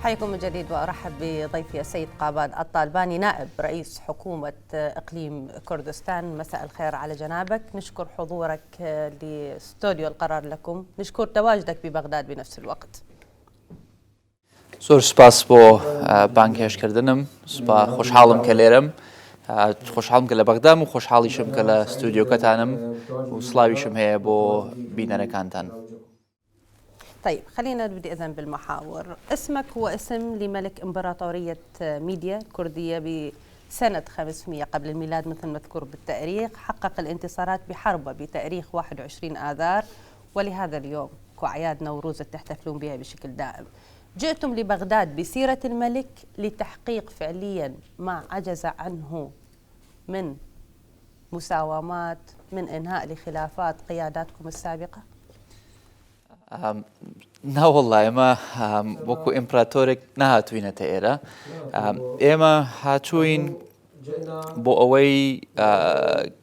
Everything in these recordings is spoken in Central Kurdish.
أحييكم من جديد وأرحب بضيفي السيد قاباد الطالباني نائب رئيس حكومة إقليم كردستان. مساء الخير على جنابك. نشكر حضورك لاستوديو القرار لكم، نشكر تواجدك ببغداد بنفس الوقت. زۆر سپاس بۆ بانگهێشکردنم، خۆشحاڵم کە لێرەم، خۆشحاڵم کە لە بەغدام و خۆشحاڵیشم کە لە ستودیۆکەتانم و سڵاویشم هەیە بۆ بینەرەکانتان. طيب خلينا نبدأ إذن بالمحاور. اسمك هو اسم لملك إمبراطورية ميديا الكردية بسنة 500 قبل الميلاد مثل مذكور بالتاريخ. حقق الانتصارات بحربه بتاريخ 21 آذار، ولهذا اليوم كأعياد نوروز تحتفلون بها بشكل دائم. جئتم لبغداد بسيرة الملك لتحقيق فعليا ما عجز عنه من مساومات، من إنهاء لخلافات قياداتكم السابقة؟ نا والله ئێمە وەکو ئیمپراتۆرێک نەهاتووینەتە ئێرە، ئێمە هاتووین بۆ ئەوەی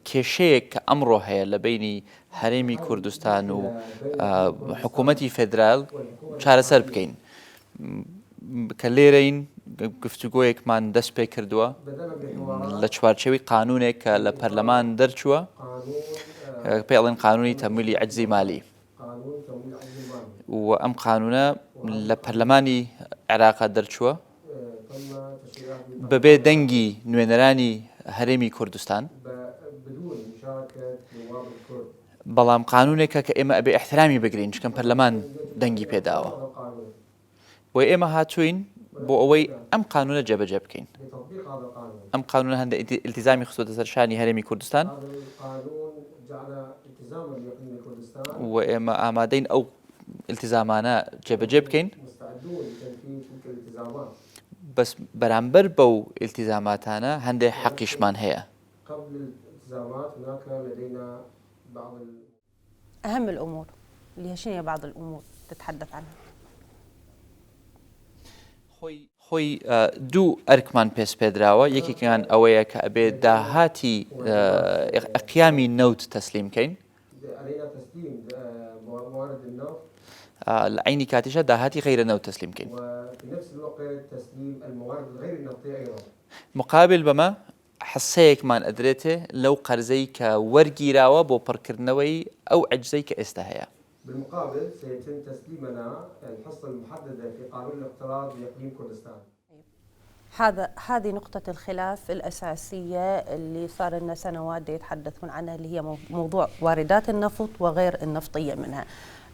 کێشەیەک کە ئەمڕۆ هەیە لە بینی هەرێمی کوردستان و حکوومەتی فێدرال چارەسەر بکەین. کە لێرەین گفتوگۆیەکمان دەست پێ کردووە لە چوارچێوی قانونێک کە لە پەرلەمان دەرچووە، پێڵێن قانونی تەمویلی عەجزی مالی، و ئەم قانونە لە پەرلەمانی عێراقا دەرچووە بەبێ دەنگی نوێنەرانی هەرێمی کوردستان، بەڵام قانونێکە کە ئێمە ئەبێ احترامی بگرین چکەم پەرلەمان دەنگی پێداوە. بۆی ئێمە هاتووین بۆ ئەوەی ئەم قانونە جێبەجێ بکەین. ئەم قانونە هەندێک ئیلتیزامی خستووەتە سەر شانی هەرێمی کوردستان و ئێمە ئامادەین ئەو التزامانە جێبەجێ بکەین، بەس بەرامبەر بەو التزاماتانە هەندێک حەقیشمان هەیە. أهم الأمور اللي هي شنو بعض الأمور تتحدث عنها؟ خۆی دوو ئەرکمان پێش پێدراوە، یەکێکیان ئەوەیە کە ئەبێ داهاتی ئەقیامی نەوت تەسلیم بکەین، لە عینی کاتیشە داهاتی غەیرە نەوت تەسلیم بکەین. مقابل بەمە حسەیەکمان ئەدرێتێ لەو قەرزەی کە وەرگیراوە بۆ پڕکردنەوەی ئەو عەجزەی کە ئێستا هەیە. بالمقابل سيتم تسليمنا الحصة المحددة في قانون الاقتراض لإقليم كردستان. هذه نقطة الخلاف الأساسية اللي صار لنا سنوات يتحدثون عنها، اللي هي موضوع واردات النفط وغير النفطية منها.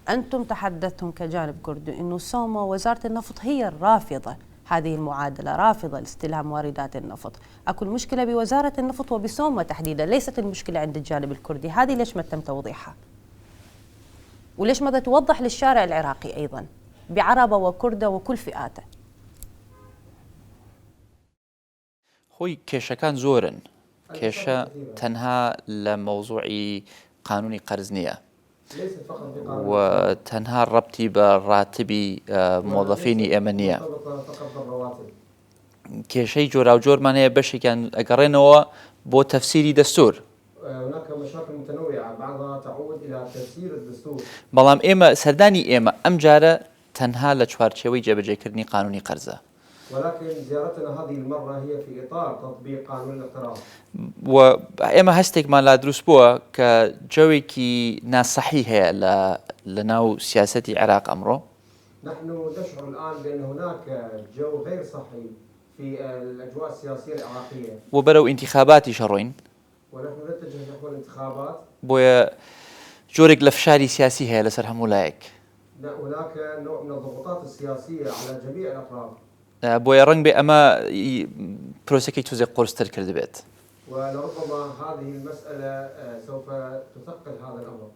أنتم تحدثتم كجانب كردي إنه سوما وزارة النفط هي الرافضة هذه المعادلة، رافضة لاستلام واردات النفط. أكو المشكلة بوزارة النفط وبسوما تحديدا، ليست المشكلة عند الجانب الكردي. هذه ليش ما تم توضيحها؟ وليش ماذا توضح للشارع العراقي أيضا بعربة وكردة وكل فئاته؟ خۆی کێشەکان زۆرن، کێشە تەنها لە مەوزوعی قانونی قەرز نییە و تەنها ڕەبتی بە ڕاتبی مۆڵەفینی ئێمە نییە. کێشەی جۆرا و جۆرمان هەیە، بەشێکیان ئەگەڕێنەوە بۆ تەفسیری دەستور. هناك مشاكل متنوعة بعضها تعود إلى تفسير الدستور. بەڵام ئێمە سەردانی ئێمە ئەم جارە تەنها لە چوارچێوەی جێبەجێکردنی قانونی قەرزە. ولكن زيارتنا هذه المرة هي في إطار تطبيق قانون الاقتراض. و ئێمە هەستێکمان لا دروست بووە کە جەوێکی ناسەحی هەیە لە ناو سیاسەتی عێراق ئەمڕۆ. نحن نشعر الآن بأن هناك جو غير صحي في الأجواء السياسية العراقية. وبەرەو انتخاباتی شەڕۆین. ونحن نتجه نحو الانتخابات. بۆیە جۆرێک لە فشاری سیاسی هەیە لەسەر هەموو لایەک. هناك نوع من الضغوطات السياسية على جميع الأطراف. بۆیە ڕەنگ بێ ئەمە پرۆسەکەی توزێک قورستر کرد بێت. ولربما هذه المسألة سوف تثقل هذا الأمر.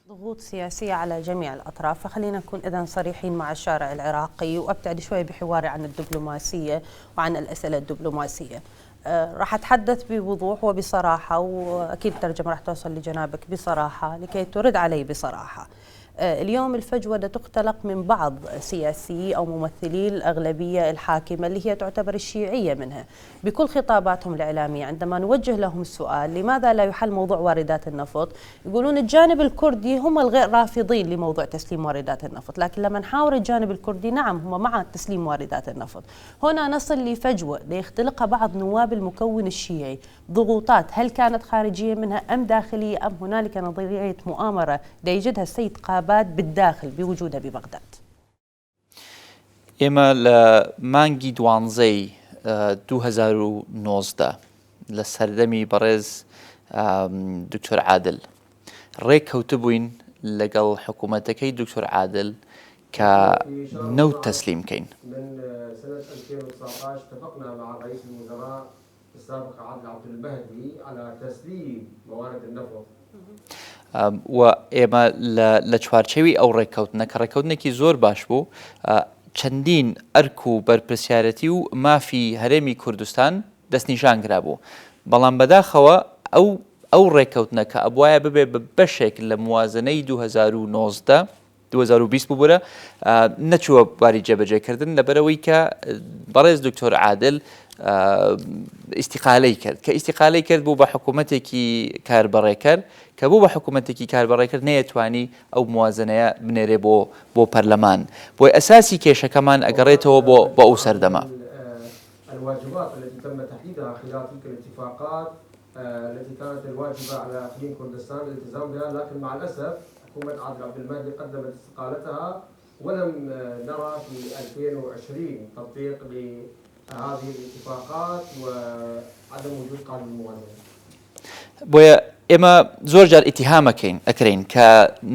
ضغوط سياسية على جميع الأطراف. فخلينا نكون إذن صريحين مع الشارع العراقي، وأبتعد شوي بحواري عن الدبلوماسية وعن الأسئلة الدبلوماسية. راح أتحدث بوضوح وبصراحة، وأكيد الترجمة راح توصل لجنابك بصراحة لكي ترد علي بصراحة. اليوم الفجوة تختلق من بعض سياسيي أو ممثلي الأغلبية الحاكمة اللي هي تعتبر الشيوعية منها بكل خطاباتهم الإعلامية. عندما نوجه لهم السؤال لماذا لا يحل موضوع واردات النفط، يقولون الجانب الكردي هم الغير رافضين لموضوع تسليم واردات النفط، لكن لما نحاور الجانب الكردي نعم هم مع تسليم واردات النفط. هنا نصل لفجوة ليختلقها بعض نواب المكون الشيعي. ضغوطات هل كانت خارجية منها أم داخلية، أم هنالك نظرية مؤامرة يجدها السيد قابات بالداخل بوجوده ببغداد؟ ئێمە لە مانگی 2019 لە سەردەمی بەڕێز دکتۆر عادل ڕێککەوتە بووین لەگەڵ حکوومەتەکەی دکتۆر عادل کە نەوت تەسلیم بکەین. من سنة 2019 اتفقنا مع رئيس الوزراء السابق عادل عبد المهدي على تسليم موارد النفط. و ئێمە لە چوارچێوی ئەو ڕێککەوتنە کە ڕێککەوتنێکی زۆر باش بوو، چەندین ئەرک و بەرپرسیارەتی و مافی هەرێمی کوردستان دەستنیشان کرابوو. بەڵام بەداخەوە ئەو ڕێککەوتنە کە ئەبوایە ببێ بە بەشێک لە موازنەی 2019 بووبرە نەچووە باری جێبەجێکردن لەبەرەوەی کە بەڕێز دکتۆر عادل ئیستیقالەی کرد کە ئیستیقالەی کرد بوو بە حکوومەتێکی کاربەڕێکەر کە بوو بە حکوومەتێکی کاربەڕێکرد نەیەتوانی ئەو موازنەیە بنێرێ بۆ پەرلەمان. بۆی ئەساسی کێشەکەمان ئەگەڕێتەوە بۆ ئەو سەردەما. الواجبات التي تم تحديدها خلال تلك الاتفاقات التي كانت الواجبة على أقليم كردستان الالتزام بها، لكن مع الأسف حكومة عادل عبد المهدي قدمت استقالتها ولم نرى في 2020 تطبيق لهذه الاتفاقات وعدم وجود قانون الموازنة. بۆیە ئێمە زۆر جار ئەکرین کە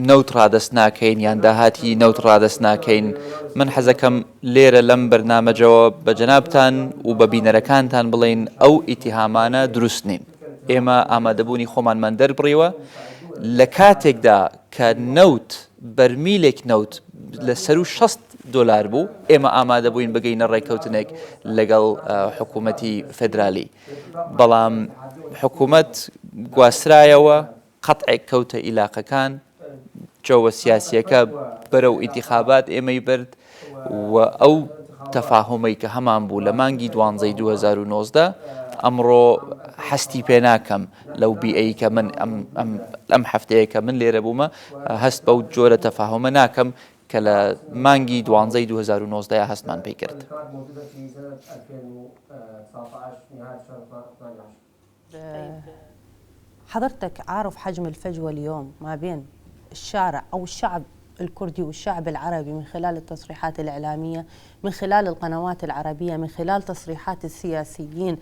نەوت ڕادەست ناکەین یان داهاتی نەوت ڕادەست ناکەین. من حەزەکەم لێرە لەم بەرنامەجەوە بە جەنابتان و بە بینەرەکانتان بڵێن ئەو ئیتیهامانە دروست نین. ئێمە ئامادەبوونی خۆمانمان دەربڕیوە لە کاتێکدا کە نەوت بەرمیلێک نەوت لە $60 بوو، ئێمە ئامادە بووین بگەینە ڕێککەوتنێک لەگەڵ حکوومەتی فێدرالی. بەڵام حکوومەت گواسترایەوە قەتعێک کەوتە ئیلاقەکان، جۆوە سیاسیەکە بەرەو ئینتیخابات ئێمەی برد و ئەو تەفاهمەی کە هەمان بوو لە مانگی 2019 ئەمڕۆ هەستی پێ ناکەم لەو بیئەی کە من ئەم هەفتەیە کە من لێرە بوومە هەست بەو جۆرە تەفاهمە ناکەم کە لە مانگی 2019 هەستمان پێی کرد. حضرتك عارف حجم الفجوة اليوم ما بين الشارع أو الشعب الكردي والشعب العربي من خلال التصريحات الإعلامية، من خلال القنوات العربية، من خلال تصريحات السياسيين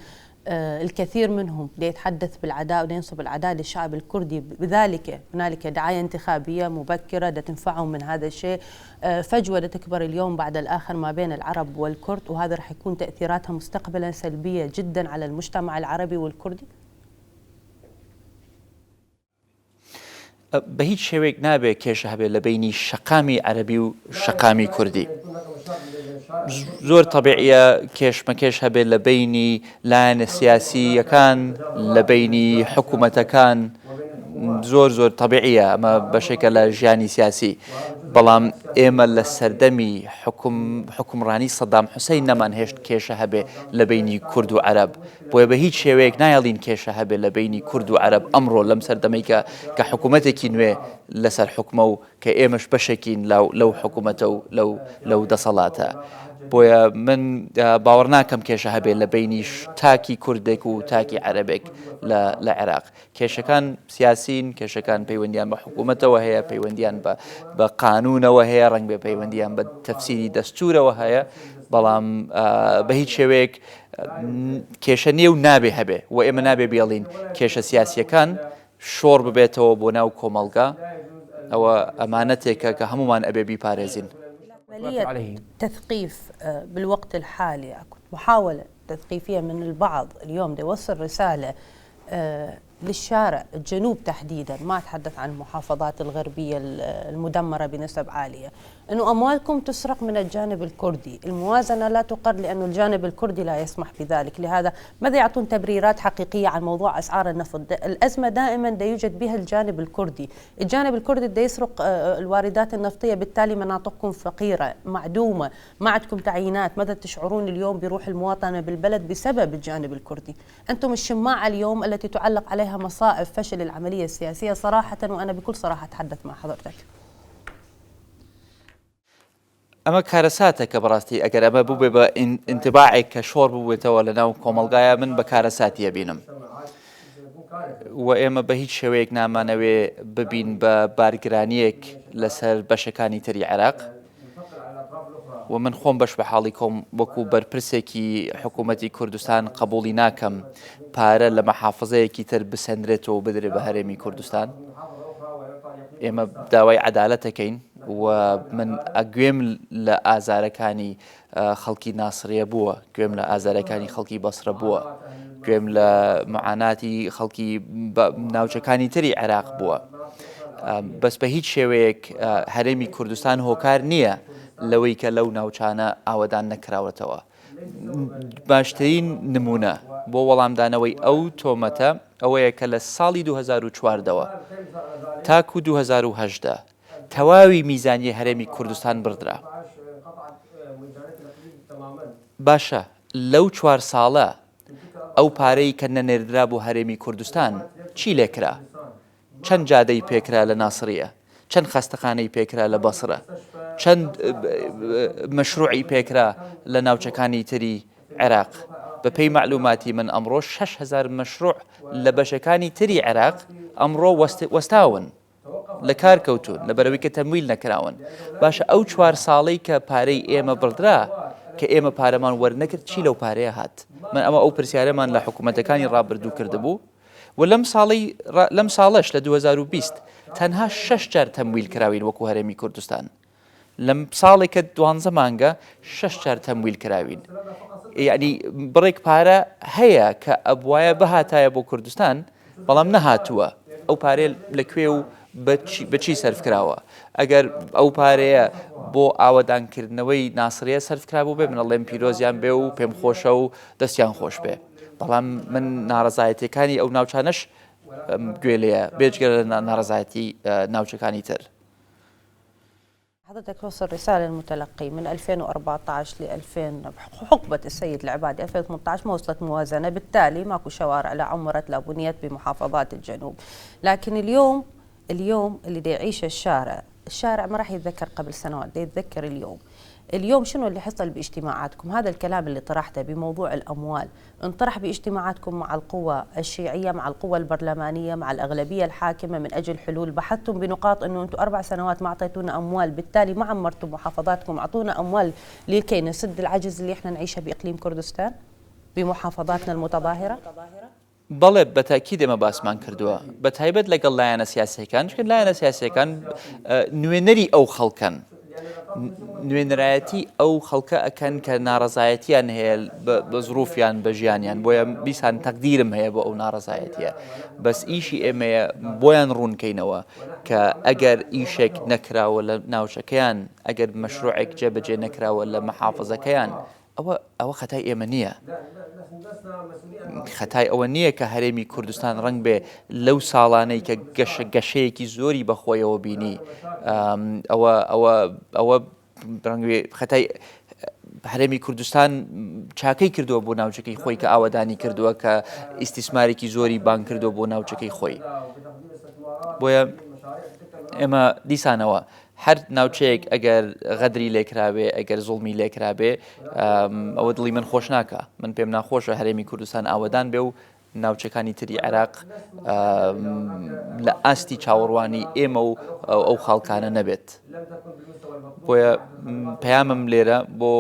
الكثير منهم يتحدث بالعداء وينصب العداء للشعب الكردي، بذلك هنالك دعاية انتخابية مبكرة تنفعهم من هذا الشيء. فجوة تكبر اليوم بعد الآخر ما بين العرب والكرد، وهذا رح يكون تأثيراتها مستقبلا سلبية جدا على المجتمع العربي والكردي. بە هیچ شێوەیەک نابێت کێشە هەبێت لە بینی شەقامی عەربی و شەقامی کوردی. زۆر طبیعیە کێشمەکێش هەبێت لە بینی لایەنە سیاسیەکان، لە بینی حکوومەتەکان، زۆر طبیعیە ئەمە بەشێکە لە ژیانی سیاسی. بەڵام ئێمە لە سەردەمی حکومڕانی سەدام حوسەین نەمان هێشت کێشە هەبێ لە بینی کورد و عەرب. بۆیە بە هیچ شێوەیەک نایڵین کێشە هەبێ لە بینی کورد و عەرب ئەمڕۆ لەم سەردەمەی کە حکوومەتێکی نوێ لەسەر حکومە و کە ئێمەش بەشێکین لەو حکوومەتە و لەو دەسەڵاتە. بۆیە من باوەڕ ناکەم کێشە هەبێ لە بینی تاکی کوردێک و تاکی عەربێک لە عێراق. کێشەکان سیاسین، کێشەکان پەیوەندیان بە حکوومەتەوە هەیە، پەیوەندیان بە قانونەوە هەیە، ڕەنگ بێ پەیوەندیان بە تەفسیری دەستورەوە هەیە. بەڵام بە هیچ شێوەیەک کێشە نییە و نابێ هەبێ و ئێمە نابێ بێڵین کێشە سیاسیەکان شۆڕ ببێتەوە بۆ ناو کۆمەڵگا. ئەوە ئەمانەتێکە کە هەمومان ئەبێ بیپارێزین. عملية تثقيف بالوقت الحالي، محاولة تثقيفية من البعض اليوم يوصل رسالة للشارع الجنوب تحديدا، ما أتحدث عن المحافظات الغربية المدمرة بنسب عالية، أنه أموالكم تسرق من الجانب الكردي. الموازنة لا تقر لأنه الجانب الكردي لا يسمح بذلك. لهذا ماذا يعطون تبريرات حقيقية عن موضوع أسعار النفط؟ الأزمة دائما دا يوجد بها الجانب الكردي. الجانب الكردي دا يسرق الواردات النفطية، بالتالي مناطقكم فقيرة معدومة، ما عندكم تعيينات. ماذا تشعرون اليوم بروح المواطنة بالبلد بسبب الجانب الكردي؟ أنتم الشماعة اليوم التي تعلق عليها مصائب فشل العملية السياسية صراحة، وأنا بكل صراحة أتحدث مع حضرتك. ئەمە کارەساتێکە بەڕاستی ئەگەر ئەمە بووبێ بە ئینتباعێک کە شۆڕ ببوێتەوە لەناو کۆمەڵگایە، من بە کارەساتیە بینم و ئێمە بە هیچ شێوەیەک نامانەوێ ببین بە بارگرانیەک لەسەر بەشەکانی تری عێراق. و من خۆم بەش بە حاڵی کۆم وەکو بەرپرسێکی حکوومەتی کوردستان قبوڵی ناکەم پارە لە مەحافزەیەکی تر بسەندرێتەوە و بدرێ بە هەرێمی کوردستان. ئێمە داوای عەدالەتەکەین و من ئەگوێم لە ئازارەکانی خەڵکی ناسریە بووە، گوێم لە ئازارەکانی خەڵکی بەسرە بووە، گوێم لە معاناتی خەڵکی ناوچەکانی تری عێراق بووە. بەس بە هیچ شێوەیەک هەرێمی کوردستان هۆکار نییە لەوەی کە لەو ناوچانە ئاوەدان نەکراوەتەوە. باشترین نمونە بۆ وەڵامدانەوەی ئەو تۆمەتە ئەوەیە کە لە ساڵی 2014ەوە تاکو 2018 تەواوی میزانی هەرێمی کوردستان بردرا. باشە لەو 4 ساڵە ئەو پارەی کە نەنێردرا بۆ هەرێمی کوردستان چی لێکرا؟ چەند جادەی پێکرا لە ناسریە؟ چەند خەستەخانەی پێکرا لە بەسرە؟ چەند مەشروعی پێکرا لە ناوچەکانی تری عێراق؟ بە پێی معلوماتی من ئەمڕۆ 6,000 مەشروع لە بەشەکانی تری عێراق ئەمڕۆ وەستاون، لە کار کەوتون لە بەرەوەی کە تەمویل نەکراون. باشە ئەو 4 ساڵەی کە پارەی ئێمە بردرا کە ئێمە پارەمان وەرنەکرد چی لەو پارەیە هات؟ من ئەمە ئەو پرسیارەمان لە حکوومەتەکانی ڕابردوو کردبوو و لەم ساڵەش لە 2020 تەنها 6 جار تەمویل کراوین وەکو هەرێمی کوردستان. لەم ساڵێکە 12 مانگە 6 جار تەمویل کراوین. یعنی بڕێک پارە هەیە کە ئەبوایە بەهاتایە بۆ کوردستان بەڵام نەهاتووە. ئەو پارێ لەکوێ و بەچی سەرف کراوە؟ ئەگەر ئەو پارەیە بۆ ئاوەدانکردنەوەی ناسریە سەرفکرا بوو بێ منەڵێم پیرۆزیان بێ و پێم خۆشە و دەستیان خۆش بێ. بەڵام من ناڕەزایەتیەکانی ئەو ناوچانەش گوێ لێیە بێجگە لە ناڕەزایەتی ناوچەکانی تر. حضرتك توصل رسالة للمتلقي من 2014 ل 2000 حقبة السيد العبادي 2018 ما وصلت موازنة، بالتالي ماكو شوارع لا عمرت لا بنيت بمحافظات الجنوب. لكن اليوم اللي دا يعيش الشارع ما راح يتذكر قبل سنوات، دا يتذكر اليوم شنو اللي حصل باجتماعاتكم. هذا الكلام اللي طرحته بموضوع الأموال انطرح باجتماعاتكم مع القوى الشيعية، مع القوى البرلمانية، مع الأغلبية الحاكمة من أجل حلول. بحثتم بنقاط أنه أنتم 4 سنوات ما أعطيتونا أموال، بالتالي ما عمرتم محافظاتكم، أعطونا أموال لكي نسد العجز اللي احنا نعيشه بإقليم كردستان بمحافظاتنا المتظاهرة. بەڵێ بەتاکید ئێمە باسمان کردووە، بە تایبەت لەگەڵ لایەنە سیاسیەکان، چونکە لایەنە سیاسیەکان نوێنەری ئەو خەڵکن، نوێنەرایەتی ئەو خەڵکە ئەکەن کە ناڕەزایەتیان هەیە بە زروفیان بە ژیانیان، بۆیە بیسان تەقدیرم هەیە بۆ ئەو ناڕەزایەتیە. بەس ئیشی ئێمەیە بۆیان ڕوونکەینەوە کە ئەگەر ئیشێک نەکراوە لە ناوچەکەیان، ئەگەر مەشروعێک جێبەجێ نەکراوە لە مەحافزەکەیان، ئەوە خەتای ئێمە نییە. خەتای ئەوە نییە کە هەرێمی کوردستان ڕەنگ بێ لەو ساڵانەی کە گەشەیەکی زۆری بەخۆیەوە بینی، ئەوە خەتای هەرێمی کوردستان چاکەی کردووە بۆ ناوچەکەی خۆی کە ئاوەدانی کردووە کە ئیسیسمارێکی زۆری بان کردووە بۆ ناوچەکەی خۆی. بۆیە ئێمە دیسانەوە هەر ناوچەیەک ئەگەر غەدری لێکرابێ، ئەگەر زوڵمی لێکرابێ، ئەوە دڵی من خۆش ناکە. من پێم ناخۆشە هەرێمی کوردستان ئاوەدان بێ و ناوچەکانی تری عێراق لە ئاستی چاوەڕوانی ئێمە و ئەو خاڵکانە نەبێت. بۆیە پەیامم لێرە بۆ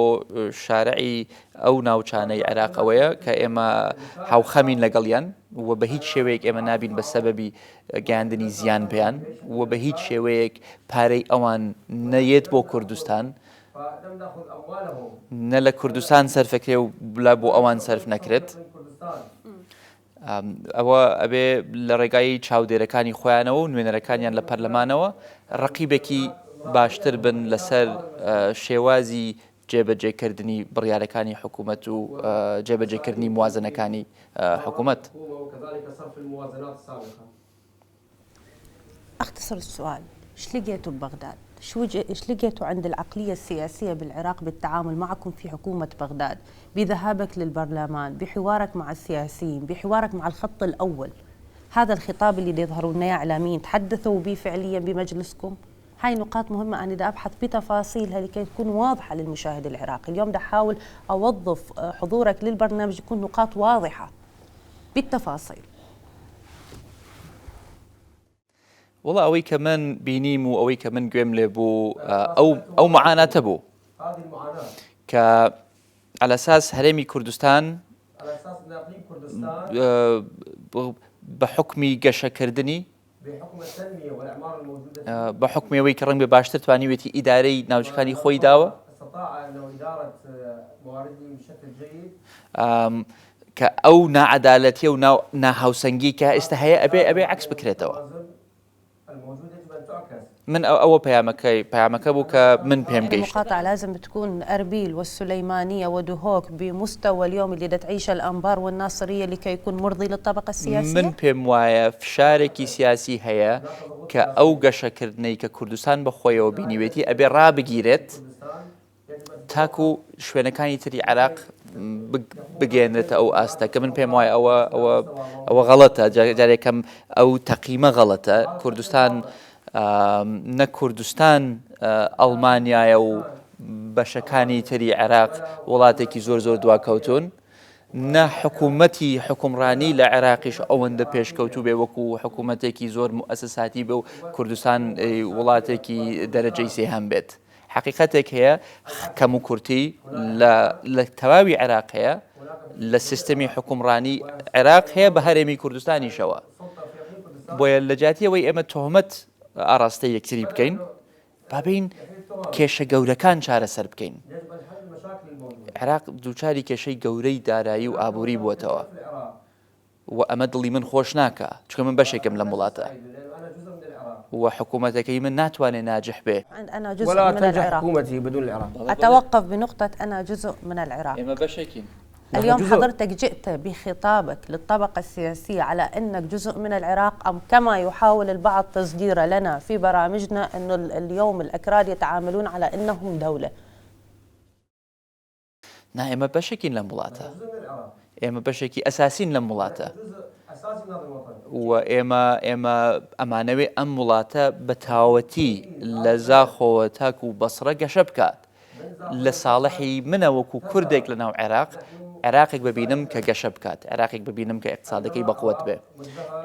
شارعی ئەو ناوچانەی عێراقەوەیە کە ئێمە هاوخەمین لەگەڵیان و بە هیچ شێوەیەک ئێمە نابین بە سەبەبی گەیاندنی زیان پێیان و بە هیچ شێوەیەک پارەی ئەوان نەیێت بۆ کوردستان، نە لە کوردستان سەرفەکرێ و بلا بۆ ئەوان سەرف نەکرێت. ئەوە ئەبێ لە ڕێگای چاودێرەکانی خۆیانەوە و نوێنەرەکانیان لە پەرلەمانەوە ڕقیبێکی باشتر بن لەسەر شێوازی جێبەجێکردنی بڕیارەکانی حکوومەت و جێبەجێکردنی موازنەکانی حکوومەت. وكذلك صرف الموازنات السابقة. أختصر السؤال، ايش لقيتوا ببغداد؟ ايش لقيتوا عند العقلية السياسية بالعراق بالتعامل معكم في حكومة بغداد، بذهابك للبرلمان، بحوارك مع السياسيين، بحوارك مع الخط الأول؟ هذا الخطاب اللي يظهروا لنا حاليا تحدثوا به فعليا بمجلسكم؟ هاي نقاط مهمة أنا دا أبحث بتفاصيلها لكي تكون واضحة للمشاهد العراقي. اليوم دا أحاول أوظف حضورك للبرنامج يكون نقاط واضحة بالتفاصيل. والله ئەوەی کە من بینیم و ئەوەی کە من گوێم لێ بوو ئەو معاناتە بوو هذه المعاناة کە على أساس هەرێمی کوردستان على أساس أن إقليم كردستان بە حکمی گەشەکردنی بحكم التنمية والإعمار الموجودة بە حکمەوەی کە ڕەنگ بێ باشتر توانیوێتی ئیدارەی ناوچەکانی خۆی داوە استطاع أنه إدارة موارده بشكل جيد کە ئەو نائەدالەتیە و ناهاوسەنگی کە ئێستا هەیە ئەبێ عکس بکرێتەوە. الموجودة يجب أن تعكس. من ئەوە پەیامەکە بوو کە من پێم گەیشت. المقاطعة لازم تكون أربيل والسليمانية ودهوك بمستوى اليوم اللي تعيشه الأنبار والناصرية لكي يكون مرضي للطبقة السياسية. من پێم وایە فشارێکی سیاسی هەیە کە ئەو گەشەکردنەی کە کوردستان بەخۆیەوە بینیوێتی ئەبێ ڕابگیرێت تاکو شوێنەکانی تری عێراق بگەێنرێتە ئەو ئاستە کە من پێم وایە ئەوە غەڵەتە. جارێکم ئەو تەقیمە غەڵەتە. کوردستان نە کوردستان ئەڵمانیایە و بەشەکانی تری عێراق وڵاتێکی زۆر دواکەوتون، نە حکوومەتی حکومڕانی لە عێراقیش ئەوەندە پێشکەوتوو بێ وەکو حکوومەتێکی زۆر مؤسساتی بێ و کوردستان وڵاتێکی دەرەجەی سێهەم بێت. حقیقەتێک هەیە کەم و کورتی لە تەواوی عێراق هەیە، لە سیستەمی حکومڕانی عێراق هەیە بە هەرێمی کوردستانیشەوە. بۆیە لە جاتیەوەی ئێمە تۆهمەت ئاڕاستەی یەکتری بکەین بابین کێشە گەورەکان چارەسەر بکەین. عێراق دووچاری کێشەی گەورەی دارایی و ئابووری بووەتەوە و ئەمە دڵی من خۆش ناکە چکە من بەشێکم لەم وڵاتە و حکوومەتەکەی من ناتوانێت ناجح بێ. أنا جزء ولا من تنجح العراق. حكومتي بدون العراق. أتوقف بنقطة أنا جزء من العراق. ئێمە بەشێکین. اليوم حضرتك جئت بخطابك للطبقة السياسية على أنك جزء من العراق، أم كما يحاول البعض تصدير لنا في برامجنا أن اليوم الأكراد يتعاملون على أنهم دولة؟ ئێمە بەشێکین لەم وڵاتە، ئێمە بەشێکی ئەساسین لەم وڵاتە و ئێمە ئەمانەوێ ئەم وڵاتە بە تاوەتی لە زاخۆوە تاکو و بەسڕە گەشە بکات. لە ساڵحی منە وەکو کوردێک لە ناو عێراق عێراقێک ببینم کە گەشە بکات، عێراقێک ببینم کە اقتصادەکەی بەقوت بێ،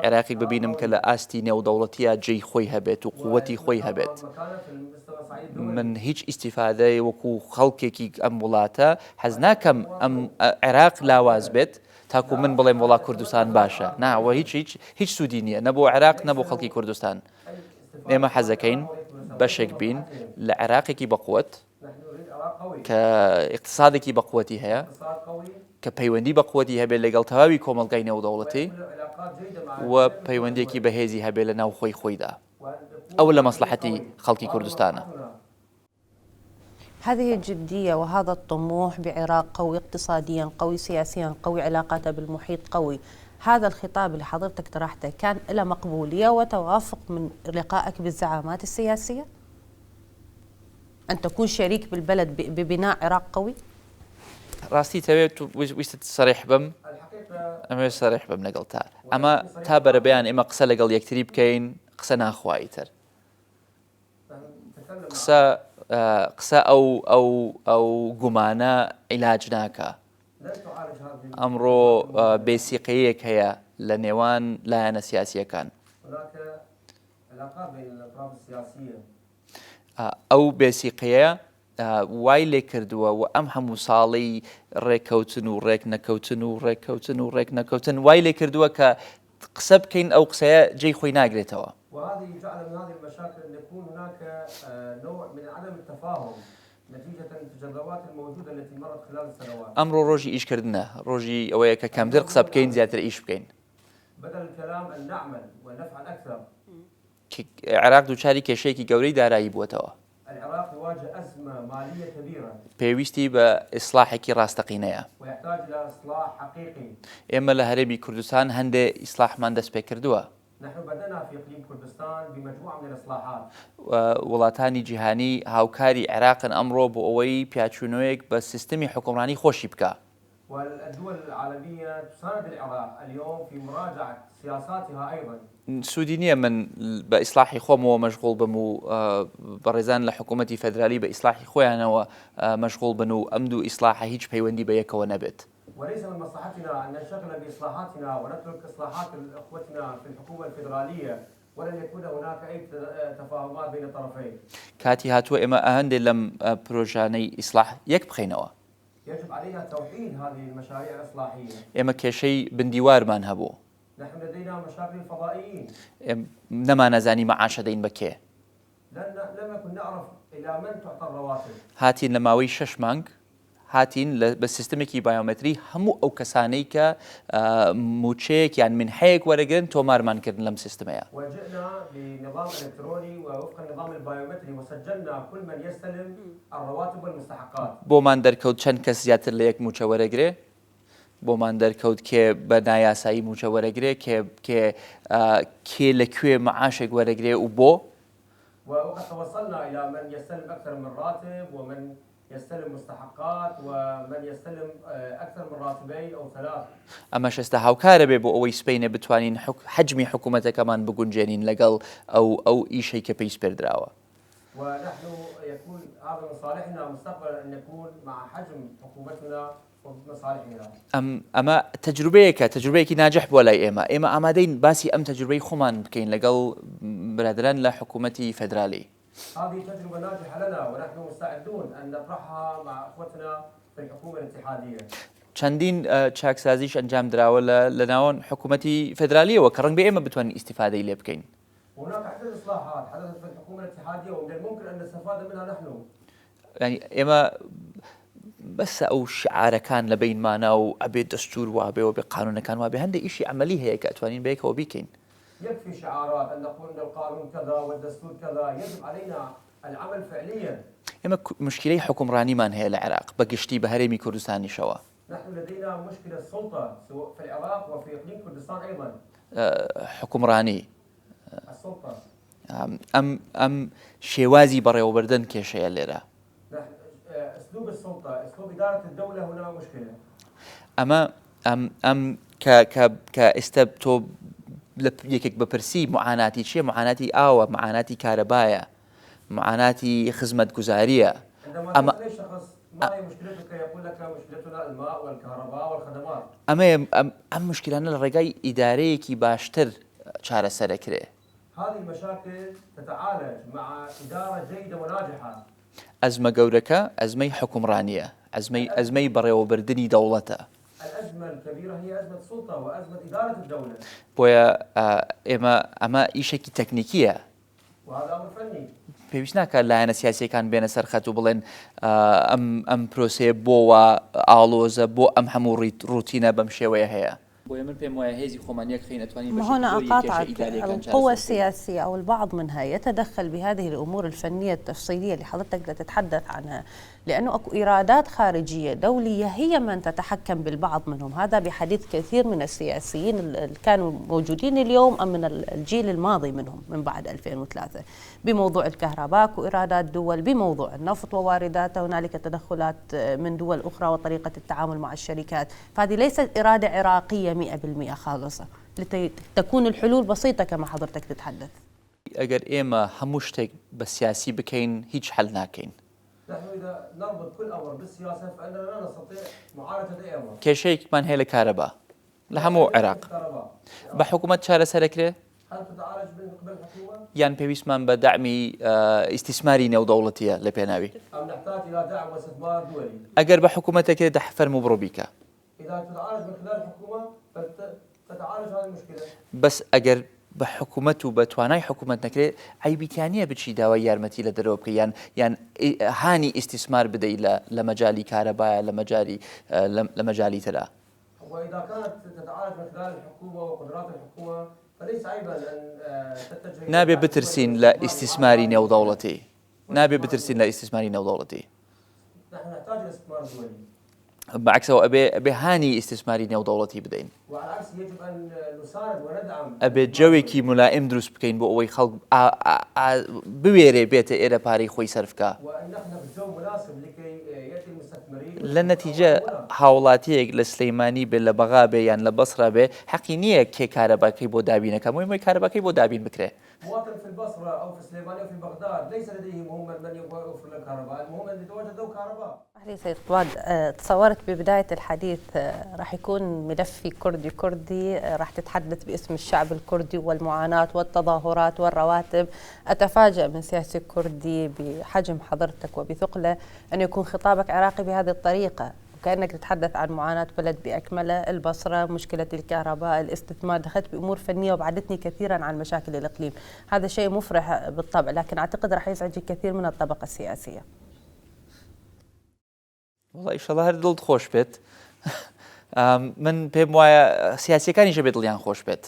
عێراقێک ببینم کە لە ئاستی نێودەوڵەتیە جێی خۆی هەبێت و قووەتی خۆی هەبێت. من هیچ ئیسیفادەی وەکو خەڵکێکی ئەم وڵاتە حەز ناکەم ئەم عێراق لاواز بێت تاکو من بڵێم وڵا کوردستان باشە. ناوە هیچ سوودی نییە، نەبوو عێراق نەبوو خەڵکی کوردستان. ئێمە حەزەکەین بەشێک بین لە عێراقێکی بەقوت کە اقتصادێکی بەقوەتی هەیە، کە پەیوەندی بەقوەتی هەبێت لەگەڵ تەواوی کۆمەڵگای نێودەوڵەتی و پەیوەندێکی بەهێزی هەبێت لە ناو خۆیدا. ئەو لە مەسلحەتی خەڵکی کوردستانە. هذه الجدية وهذا الطموح بعراق قوي اقتصاديا، قوي سياسيا، قوي علاقاته بالمحيط قوي. هذا الخطاب اللي حضرتك طرحته كان له مقبولية وتوافق من لقائك بالزعامات السياسية؟ أن تكون شريك بالبلد ببناء عراق قوي؟ ڕاستی تەوێت ویست سەریح بم، ئەمە سەریح بم لەگەڵ تا ئەمە تا بەرەبەیان ئێمە قسە لەگەڵ یەکتری بکەین قسە ناخوایی تر. قسە ئەو گومانە عیلاج ناکە. ئەمڕۆ بێسیقەیەک هەیە لە نێوان لایەنە سیاسیەکان. ئەو بێسیقەیە وای لێ کردووە و ئەم هەموو ساڵی ڕێککەوتن و ڕێک نەکەوتن و ڕێککەوتن و ڕێک نەکەوتن وای لێ کردووە کە قسە بکەین ئەو قسەیە جێی خۆی ناگرێتەوە. وهذه جعل من هذه المشاكل أن يكون هناك نوع من عدم التفاهم نتيجة التجربات الموجودة التي مرت خلال السنوات. ئەمڕۆ ڕۆژی ئیشکردنە، ڕۆژی ئەوەیە کە کەمتر قسە بکەین زیاتر ئیش بکەین. بدل الكلام أن نعمل ونفعل أكثر. عێراق دووچاری کێشەیەکی گەورەی دارایی بووەتەوە. العراق يواجه أزمة مالية كبيرة پێویستی بە ئیسلاحێکی ڕاستەقینەیە. ويحتاج إلى إصلاح حقيقي. ئێمە لە هەرێمی کوردستان هەندێک ئیسلاحمان دەست پێ کردووە. نحن بدأنا في إقليم كردستان بمجموعة من الإصلاحات. وڵاتانی جیهانی هاوکاری عێراقن ئەمڕۆ بۆ ئەوەی پیاچوونەوەیەک بە سیستمی حکومڕانی خۆشی بکە. والدول العالمية تساند العراق اليوم في مراجعة سياساتها أيضا. سوودی نییە من بە ئیسلاحی خۆمەوە مەشغوڵ بم و بەڕێزان لە حکوومەتی فەدرالی بە ئیسلاحی خۆیانەوە مەشغوڵ بن و ئەم دوو ئیسلاحە هیچ پەیوەندی بە یەکەوە نەبێت. وليس من مصلحتنا أن ننشغل بإصلاحاتنا ونترك إصلاحات إخوتنا في الحكومة الفيدرالية ولن يكون هناك أي تفاهمات بين الطرفين. کاتی هاتووە ئێمە ئەهەندێ لەم پرۆژانەی ئیسلاح یەک بخەینەوە. يجب علينا توحيد هذه المشاريع الإصلاحية. ئێمە کێشەی بندیوارمان هەبوو. نحن لدينا مشاكل الفضائيين. نەمانەزانی مەعاشە دەین بە کێ. لم يكن نعرف إلى من تعطى الرواتب. هاتین لە ماوەی 6 مانگ هاتین بە سیستمێکی بایۆمەتری هەموو ئەو کەسانەی کە موچەیەک یان منحەیەک وەرەگرن تۆمارمانکردن لەم سیستمەیە. وجئنا بنظام إلكتروني ووفق النظام البايومتري وسجلنا كل من يستلم الرواتب والمستحقات. بۆمان دەرکەوت چەند کەس زیاتر لە یەک موچە وەرەگرێ، بۆمان دەرکەوت کێ بە نایاسایی موچە وەرەگرێ، کێ لەکوێ مەعاشێک وەرەگرێ و بۆ. وقد توصلنا إلى من يستلم أكثر من راتب ومن يستلم مستحقات ومن يستلم أكثر من راتبين أو 3. ئەمە شەستا هاوکارە بێ بۆ ئەوەی سپەینە بتوانین حجمی حکوومەتەکەمان بگونجێنین لەگەڵ ئەو ئیشەی کە پێی سپێردراوە. ونحن يكون هذا من صالحنا مستقبلا أن يكون مع حجم حكومتنا ومصالحنا. ئەمە تەجروبەیەکی ناجح بووە لای ئێمە ئامادەین باسی ئەم تەجروبەی خۆمان بکەین لەگەڵ برادران لە حکوومەتی فەدرالی. هذه تجربة ناجحة لنا ونحن مستعدون أن نطرحها مع أخوتنا في الحكومة الاتحادية. چەندین چاکسازیش ئەنجام دراوە لە ناوەن حکوومەتی فەدرالیەوە کە ڕەنگ بە ئێمە بتوانین ئیستیفادەی لێ بکەین. هناك عدة إصلاحات حدثت في الحكومة الاتحادية ومن الممكن أن نستفاد منها نحن. يعني ئێمە بەسە ئەو شعارەکان لە بینمانە و ئەبێ دەستور وابێ و بێ قانونەکان وابێ هەندێک ئیشی عملی هەیە کە ئەتوانین بەیەکەوە بیکەین. يكفي شعارات أن نقول أن القانون كذا والدستور كذا، يجب علينا العمل فعليا. ئێمە مشکلەی حکومڕانیمان هەیە لە عێراق بەگشتی بە هەرێمی کوردستانیشەوە. نحن لدينا مشكلة سلطة سواء في العراق وفي إقليم كردستان أيضا. حکومڕانی السلطة. ئەم شێوازی بەڕێوەبردن کێشەیە لێرە. أسلوب السلطة، أسلوب إدارة الدولة هنا مشكلة. ئەم کە ئێستا تۆ لە یەکێک بپرسی معاناتی چییە؟ معاناتی ئاوە، معاناتی کارەبایە، معاناتی خزمەتگوزاریە. عندما تسأل شخص ما هي مشكلتك يقول لك مشكلتنا الماء والكهرباء والخدمات. ئەم مشکلانە لە ڕێگای ئیدارەیەکی باشتر چارەسەرەکرێ. هذه المشاكل تتعالج مع إدارة جيدة وناجحة. ئەزمە گەورەکە ئەزمەی حکومڕانیە، ئەزمەی بەڕێوەبردننی دەوڵەتە. الأزمة الكبيرة هي أزمة السلطة وأزمة إدارة الدولة. بۆیە ئەمە ئیشێکی تەکنیکیە. وهذا أمر فني. پێویست ناکە لایەنە سیاسیەکان بێنە سەرخەت و بڵێن ئەم پرۆسەیە بۆوە ئاڵۆزە بۆ ئەم هەموو ڕوتینە بەم شێوەیە هەیە. هنا أقاطعك. القوى السياسية أو البعض منها يتدخل بهذه الأمور الفنية التفصيلية اللي حضرتك تتحدث عنها، لأنه أكو إيرادات خارجية دولية هي من تتحكم بالبعض منهم. هذا بحديث كثير من السياسيين اللي كانوا موجودين اليوم أم من الجيل الماضي منهم من بعد 2003 بموضوع الكهرباء وإيرادات دول، بموضوع النفط ووارداته هنالك تدخلات من دول أخرى وطريقة التعامل مع الشركات. فهذه ليست إرادة عراقية 100% خالصة لتكون الحلول بسيطة كما حضرتك تتحدث. ئەگەر ئێمە هەموو شتێک بە سیاسی بکەین هیچ حل ناکەین. نحن إذا نربط كل أمر بالسياسة فإننا لا نستطيع معالجة أي أمر. کێشەیەکمان هەیە لە کارەبا لە هەموو عێراق بە حکوومەت چارەسەرەکرێ هل تتعالج بالحكومة؟ یان پێویستمان بە داعمی ئیستیسماری نێودەوڵەتیە لە پێناوی. أم نحتاج إلى دعم واستثمار دولي؟ ئەگەر بە حکوومەتەکرێ دەفەرمو بڕۆ بیکە. إذا تتعالج من خلال الحكومة فتتعالج هذه المشكلة. بەس ئەگەر بە حکوومەت و بە توانای حکوومەت نەکرێت عیبیتیانە بچی داوای یارمەتی لە دەرەوە بکە یان هانی ئیستیسمار بدەیت لە مەجای کارەبایە لە مەجای ترا. وإذا كانت تتعالج من خلال الحكومة وقدرات الحكومة فليس عيبا أن تتجه نابێ بترسین لە ئیسیسماری نێودەوڵەتی نابێ بترسین لە ئیسیسماری نێودەوڵەتی نحن نحتاج إلى استثمار دولي بەعکسەوە ئەبێ هانی ئیسیسماری نێودەوڵەتی بدەین وعلى العكس يجب أن نساند وندعم ئەبێ جەوێکی مولائم دروست بکەین بۆ ئەوەی خەڵک بوێرێ بێتە ئێرە پارەی خۆی سەرفکە وأن نخلق جو مناسب لكي يأتي المستثمرين لە نەتیجە هاوڵاتیەک لە سلەیمانی بێ لە بەغا بێ یان لە بەسرا بێ حەقی نییە کێ کارەباکەی بۆ دابینەکە مووی کارەباکەی بۆ دابین بکرێ مواطن في البصرة أو في سليمان أو في بغداد ليس لديه مهمة من يوفر له الكهرباء، المهم أن يتواجد له كهرباء. أهلا سيد فؤاد، تصورت ببداية الحديث راح يكون ملفي كردي راح تتحدث باسم الشعب الكردي والمعاناة والتظاهرات والرواتب. أتفاجأ من سياسي كردي بحجم حضرتك وبثقله أن يكون خطابك عراقي بهذه الطريقة، كأنك تتحدث عن معاناة بلد بأكمله، البصرة، مشكلة الكهرباء، الاستثمار، دخلت بأمور فنية وبعدتني كثيرا عن مشاكل الإقليم. هذا شيء مفرح بالطبع، لكن أعتقد راح يزعج كثير من الطبقة السياسية. والله ئیشەڵا هەر دڵت خۆش بێت من پێم وایە سیاسیەکانیشە بێت دڵیان خۆش بێت.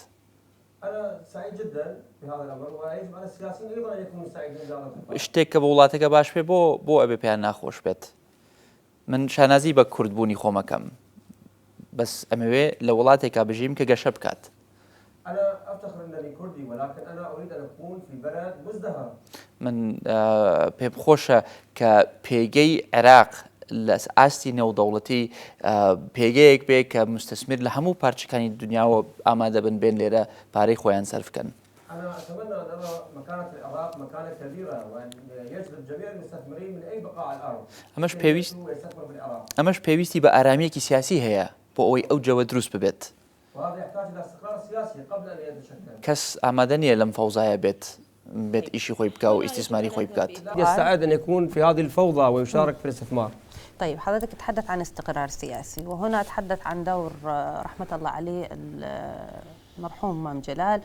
أنا سعيد جدا بهذا الأمر ويجب على السياسيين أيضا أن يكونوا سعيدين بهذا. شتێک کە بە وڵاتەکە باش پێ بۆ ئەبێ پێیان ناخۆش بێت. من شانازی بە کوردبوونی خۆمەکەم بەس ئەمەوێ لە وڵاتێکا بژیم کە گەشە بکات. أنا أفتخر أنني كردي ولكن أنا أريد أن أكون في بلد مزدهر. من پێم خۆشە کە پێگەی عێراق لە ئاستی نێودەوڵەتی پێگەیەک بێ کە مستەسمر لە هەموو پارچەکانی دنیاوە ئامادە بن بێن لێرە پارەی خۆیان سەرف بکەن. أنا أتمنى أن أرى مكانة العراق مكانة كبيرة وأن يجذب جميع المستثمرين من أي بقاع الأرض. ئەمەش پێویستی بە ئارامەیەکی سیاسی هەیە بۆ ئەوەی ئەو جەوە دروست ببێت. وهذا يحتاج إلى استقرار سياسي قبل أن يتشكل. کەس ئامادە نییە لەم فەوزایە بێت ئیشی خۆی بکە و ئیسیسماری خۆی بکات. يستعد أن يكون في هذه الفوضى ويشارك في الاستثمار. طيب حضرتك تتحدث عن استقرار سياسي، وهنا أتحدث عن دور رحمة الله عليه المرحوم مام جلال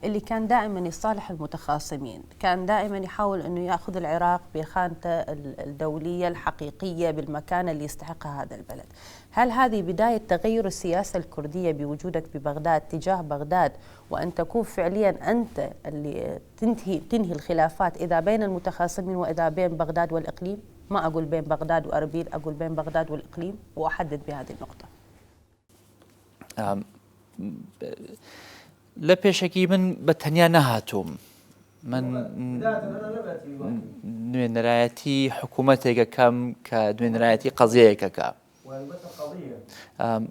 اللي كان دائما يصالح المتخاصمين، كان دائما يحاول أنه يأخذ العراق بخانته الدولية الحقيقية بالمكانة اللي يستحقها هذا البلد. هل هذه بداية تغير السياسة الكردية بوجودك ببغداد تجاه بغداد، وأن تكون فعليا أنت اللي تنهي الخلافات إذا بين المتخاصمين وإذا بين بغداد والإقليم؟ ما أقول بين بغداد وأربيل، أقول بين بغداد والإقليم، وأحدد بهذه النقطة. لە پێشەکی من بە تەنیا نەهاتووم، من نوێنەرایەتی حکوومەتێکەکەم کە دوێنەرایەتی قەزیەیەکەکە،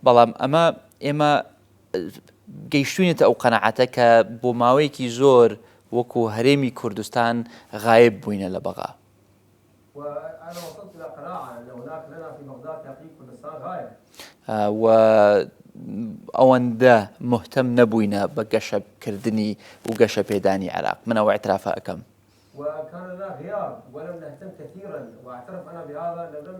بەڵام ئێمە گەیشتوینێتە ئەو قەنەعەتە کە بۆ ماوەیەکی زۆر وەکو هەرێمی کوردستان غایب بووینە لە بەغا. وأنا وصلت إلى قناعة أن هناك لنا في بغداد في إقليم كردستان غاية. ئەوەندە مهتەم نەبووینە بە گەشەکردنی و گەشە پێدانی عێراق. من ئەوە اعتراف ئەکەم. وكان لنا غياب ولم نهتم كثيرا واعترف أنا بهذا لم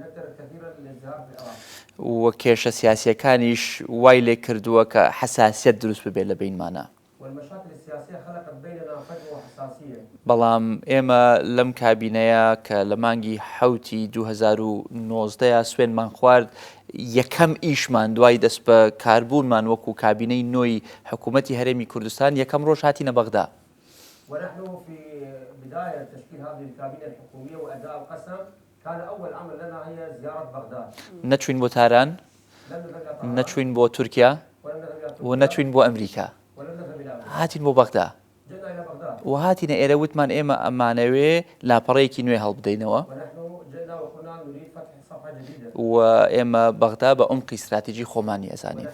نكترث كثيرا للازدهار في العراق. وكێشە سیاسیەکانیش وای لێ کردووە کە حساسیت دروست ببێت لە بینمانە. والمشاكل السياسية خلقت بيننا فجوة وحساسية. بەڵام ئێمە لەم کابینەیە کە لە مانگی حوتی 2019 سوێنمان خوارد یەکەم ئیشمان دوای دەست بە کاربوونمان وەکو کابینەی نۆی حکوومەتی هەرێمی کوردستان یەکەم ڕۆژ هاتینە بەغدا. ونحن في بداية تشكيل هذه الكابينة الحكومية وأداء القسم كان أول عمل لنا هي زيارة بغداد. نەچوین بۆ تاران، نەچوین بۆ تورکیا و نەچوین بۆ ئەمریکا، هاتین بۆ بەغدا و هاتینە ئێرە وتمان ئێمە ئەمانەوێ لاپەڕەیەکی نوێ هەڵبدەینەوە و ئێمە بەغدا بە عمقی استراتیژی خۆمانی ئەزانین.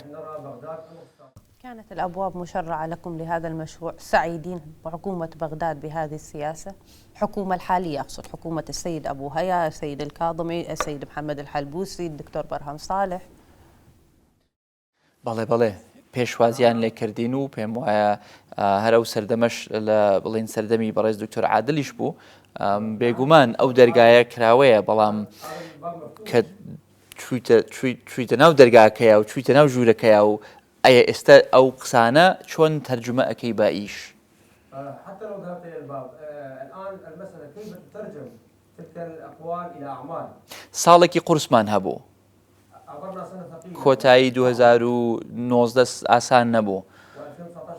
كانت الأبواب مشرعة لكم لهذا المشروع، سعيدين بحكومة بغداد بهذه السياسة؟ الحكومة الحالية أقصد، حكومة السيد أبو هيا، السيد الكاظمي، السيد محمد الحلبوسي، الدكتور برهام صالح. بەڵێ پێشوازیان لێکردین و پێم وایە هەرە سەردەمەش لە بڵین سەردەمی بەڕێز دکتۆر عادلیش بوو، بێگومان ئەو دەرگایە کراوەیە، بەڵام کە چویتە ناو دەرگاکەیە و چویتە ناو ژوورەکەیە و ئەیە ئێستا ئەو قسانە چۆن تەرجمە ئەەکەی با ئیش. حتى لو ذهبت إلى الباب الآن المسألة كيف تترجم تلك الأقوال إلى أعمال. ساڵێکی قورسمان هەبوو. عبرنا سنة ثقيلة کۆتایی 2019 ئاسان نەبوو، و2019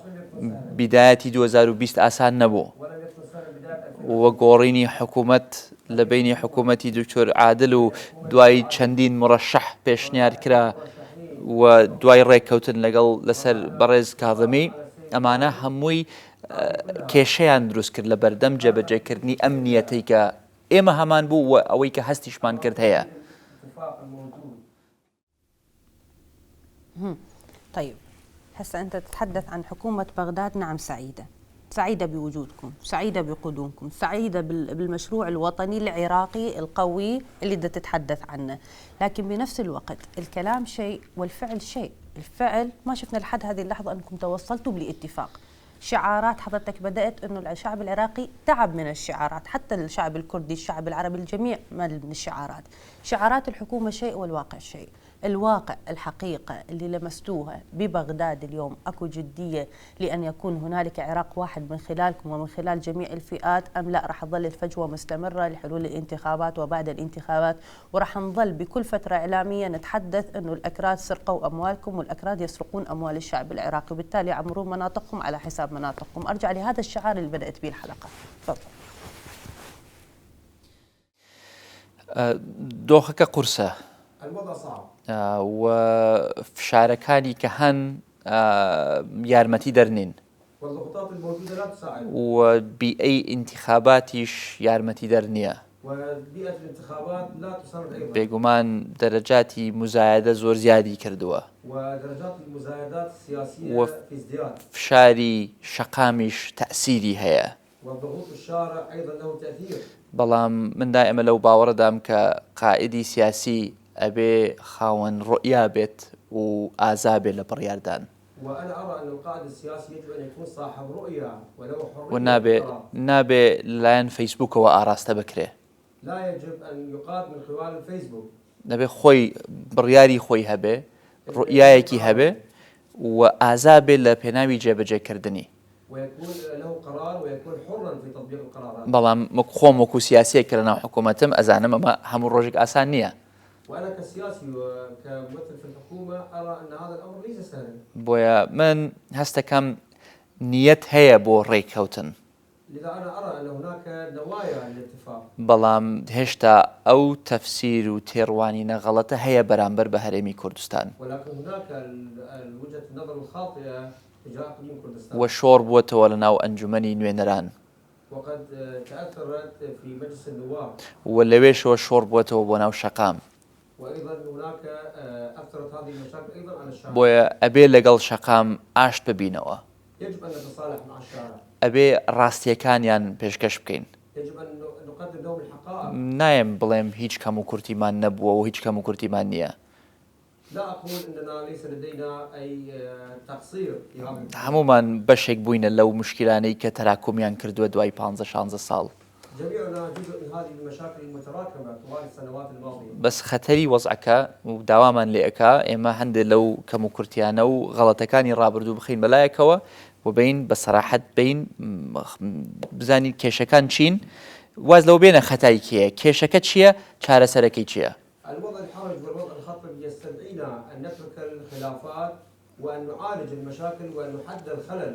لم يكن سهلا بدایەتی 2020 ئاسان نەبوو ولم يكن سهلا بداية 2020 و گۆڕینی حکوومەت لە بینی حکوومەتی دکتۆر عادل و دوای چەندین مڕەشەح پێشنیار کرا و دوای ڕێککەوتن لەگەڵ لەسەر بەڕێز کاظمی ئەمانە هەمووی کێشەیان دروست کرد لە بەردەم جێبەجێکردنی ئەم نیەتەی کە ئێمە هەمان بوو و ئەوەی کە هەستیشمان کرد هەیە. الاتفاق الموجود. طيب هسه أنت تتحدث عن حكومة بغداد، نعم سعيدة، سعيدة بوجودكم، سعيدة بقدومكم، سعيدة بالمشروع الوطني العراقي القوي اللي بدها تتحدث عنه، لكن بنفس الوقت الكلام شيء والفعل شيء. الفعل ما شفنا لحد هذه اللحظة أنكم توصلتوا لاتفاق. شعارات حضرتك بدأت أنه الشعب العراقي تعب من الشعارات، حتى الشعب الكردي، الشعب العربي، الجميع مال من الشعارات. شعارات الحكومة شيء والواقع شيء. الواقع الحقيقة اللي لمستوها ببغداد اليوم، أكو جدية لأن يكون هنالك عراق واحد من خلالكم ومن خلال جميع الفئات، أم لا راح تظل الفجوة مستمرة لحلول الانتخابات وبعد الانتخابات، وراح نظل بكل فترة إعلامية نتحدث أنه الأكراد سرقوا أموالكم والأكراد يسرقون أموال الشعب العراقي، وبالتالي يعمرون مناطقهم على حساب مناطقكم. أرجع لهذا الشعار اللي بدأت به الحلقة. تفضل. دۆخەکە قورسە الوضع صعب و فشارەکانی کە هەن یارمەتی دەرنین والضغوطات الموجودة لا تساعد و بیئەی انتخاباتیش یارمەتی دەرنیە. وبيئة الانتخابات لا تساعد أيضا بێگومان دەرەجاتی مزایدە زۆر زیادی کردووە ودرجات المزايدات السياسية وف- في ازدياد فشاری شەقامیش تەئسیری هەیە. وضغوط الشارع أيضا له تأثير. بەڵام من دائما لەو باوەڕدام کە قائدی سیاسی ئەبێ خاوەن ڕؤیا بێت و ئازا بێت لە بڕیاردان وأنا أرى أن القائد السياسي يجب أن يكون صاحب رؤية وله و حرية نابێ لایەن فەیسبوکەوە ئاراستە بکرێ، لا يجب أن يقاد من خلال الفيسبوك. دەبێ خۆی بڕیاری خۆی هەبێ، ڕؤیایەکی هەبێ و ئازا بێت لە پێناوی جێبەجێکردنی. ويكون له قرار ويكون حرا في تطبيق القرارات. بەڵام خۆم وەکو سیاسیەک کە لەناو حکوومەتم ئەزانم ئەمە هەموو ڕۆژێک ئاسان نییە. وأنا كسياسي وكممثل في الحكومة أرى أن هذا الأمر ليس سهلا. بۆیە من هەستەکەم نیەت هەیە بۆ ڕێککەوتن، لذا أنا أرى أن هناك نوايا للاتفاق. بەڵام هێشتا ئەو تەفسیر و تێڕوانینە غەڵەتە هەیە بەرامبەر بە هەرێمی کوردستان ولكن هناك وجهة النظر الخاطئة تجاه إقليم كردستان. وە شۆڕ بووەتەوە لەناو ئەنجومەنی نوێنەران وقد تأثرت في مجلس النواب. و لەوێشەوە شۆڕ بووەتەوە بۆ ناو شەقام. وأيضا هناك أثرت هذه المشاكل أيضا على الشارع. بۆیە ئەبێ لەگەڵ شەقام ئاشت ببینەوە، يجب أن نتصالح مع الشارع. ئەبێ ڕاستیەکانیان پێشکەش بکەین. يجب أن نقدم لهم الحقائق. نایم بڵێم هیچ کەم و کورتیمان نەبووە و هیچ کەم و کورتیمان نییە. لا أقول أننا ليس لدينا أي تقصير في هذا. هەمومان بەشێک بووینە لەو مشکلانەی کە تەراکمیان کردووە دوای 15-16 ساڵ. جميعنا جزء من هذه المشاكل المتراكمة طوال السنوات الماضية. بەس خەتەری وەزعەکە و داوامان لێ ئەکا ئێمە هەندێک لەو کەم و کورتیانە و غەڵەتەکانی ڕابردوو بخین بەلایەکەوە و بین بە سەراحەت بین بزانین کێشەکان چین، واز لەو بێنە خەتای کێیە، کێشەکە چییە، چارەسەرەکەی چییە. الوضع الحرج والوضع الخطر يستدعينا أن نترك الخلافات وأن نعالج المشاكل وأن نحدد الخلل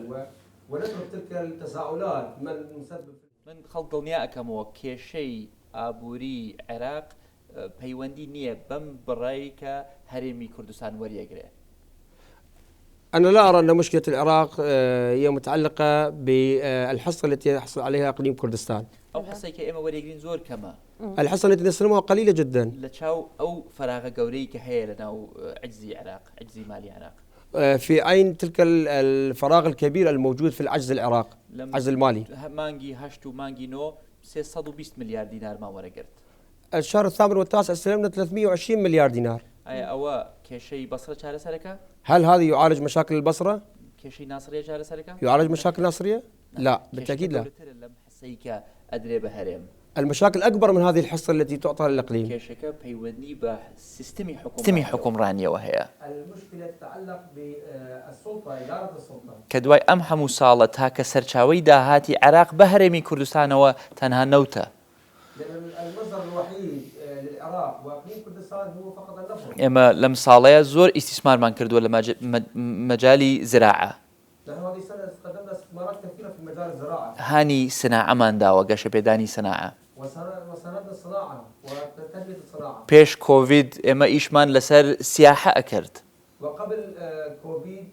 ونترك تلك التساؤلات من مسبب. من خەڵک دڵنیا ئەەکەمەوە کێشەی ئابووری عێراق پەیوەندی نییە بەم بڕایی کە هەرێمی کوردستان وەریەگرێ. أنا لا أرى أن مشكلة العراق هي متعلقة بالحصة التي يحصل عليها إقليم كردستان. ئەو حسەی کە ئێمە وەریەگرین زۆر کەمە الحصة التي نستلمها قليلة جدا. لە چاو ئەو فراغە گەورەی کە هەیە لەناو عجزی عێراق، عجزی مالی عێراق. في عين تلك الفراغ الكبير الموجود في العجز العراق، العجز المالي. مانگی 8 و مانگی 9 320 مليار دينار ما وەرەگرت. الشهر الثامن والتاسع استلمنا 320 مليار دينار. ئایا ئەوە کێشەی بەسرە چارەسەرەکە؟ هل هذا يعالج مشاكل البصرة؟ کێشەی ناسریە چارەسەرەکە؟ يعالج مشاكل ناصرية؟ لا بالتأكيد لا. لەم حسەی کە ئەدرێ بە هەرێم. المشاكل أكبر من هذه الحصة التي تعطى للإقليم. کێشەکە پەیوەندی بە سیستمی حکومڕانیەوە هەیە. المشكلة تتعلق بالسلطة، إدارة السلطة. کە دوای ئەم هەموو ساڵە تاکە سەرچاوەی داهاتی عێراق بە هەرێمی کوردستانەوە تەنها نەوتە. لأن المصدر الوحيد للعراق وإقليم كردستان هو فقط النفط. ئێمە لەم ساڵەیە زۆر ئیسیسمارمان کردووە لە مەجالی زراعە. نحن هذه السنة قدمنا استثمارات كثيرة في مجال الزراعة. هانی سناعەمان داوە گەشەپێدانی سناعە. وساندنا الصناعة وتنمية الصناعة. پێش کۆڤید ئێمە ئیشمان لەسەر سیاحە ئەکرد. وقبل كوفيد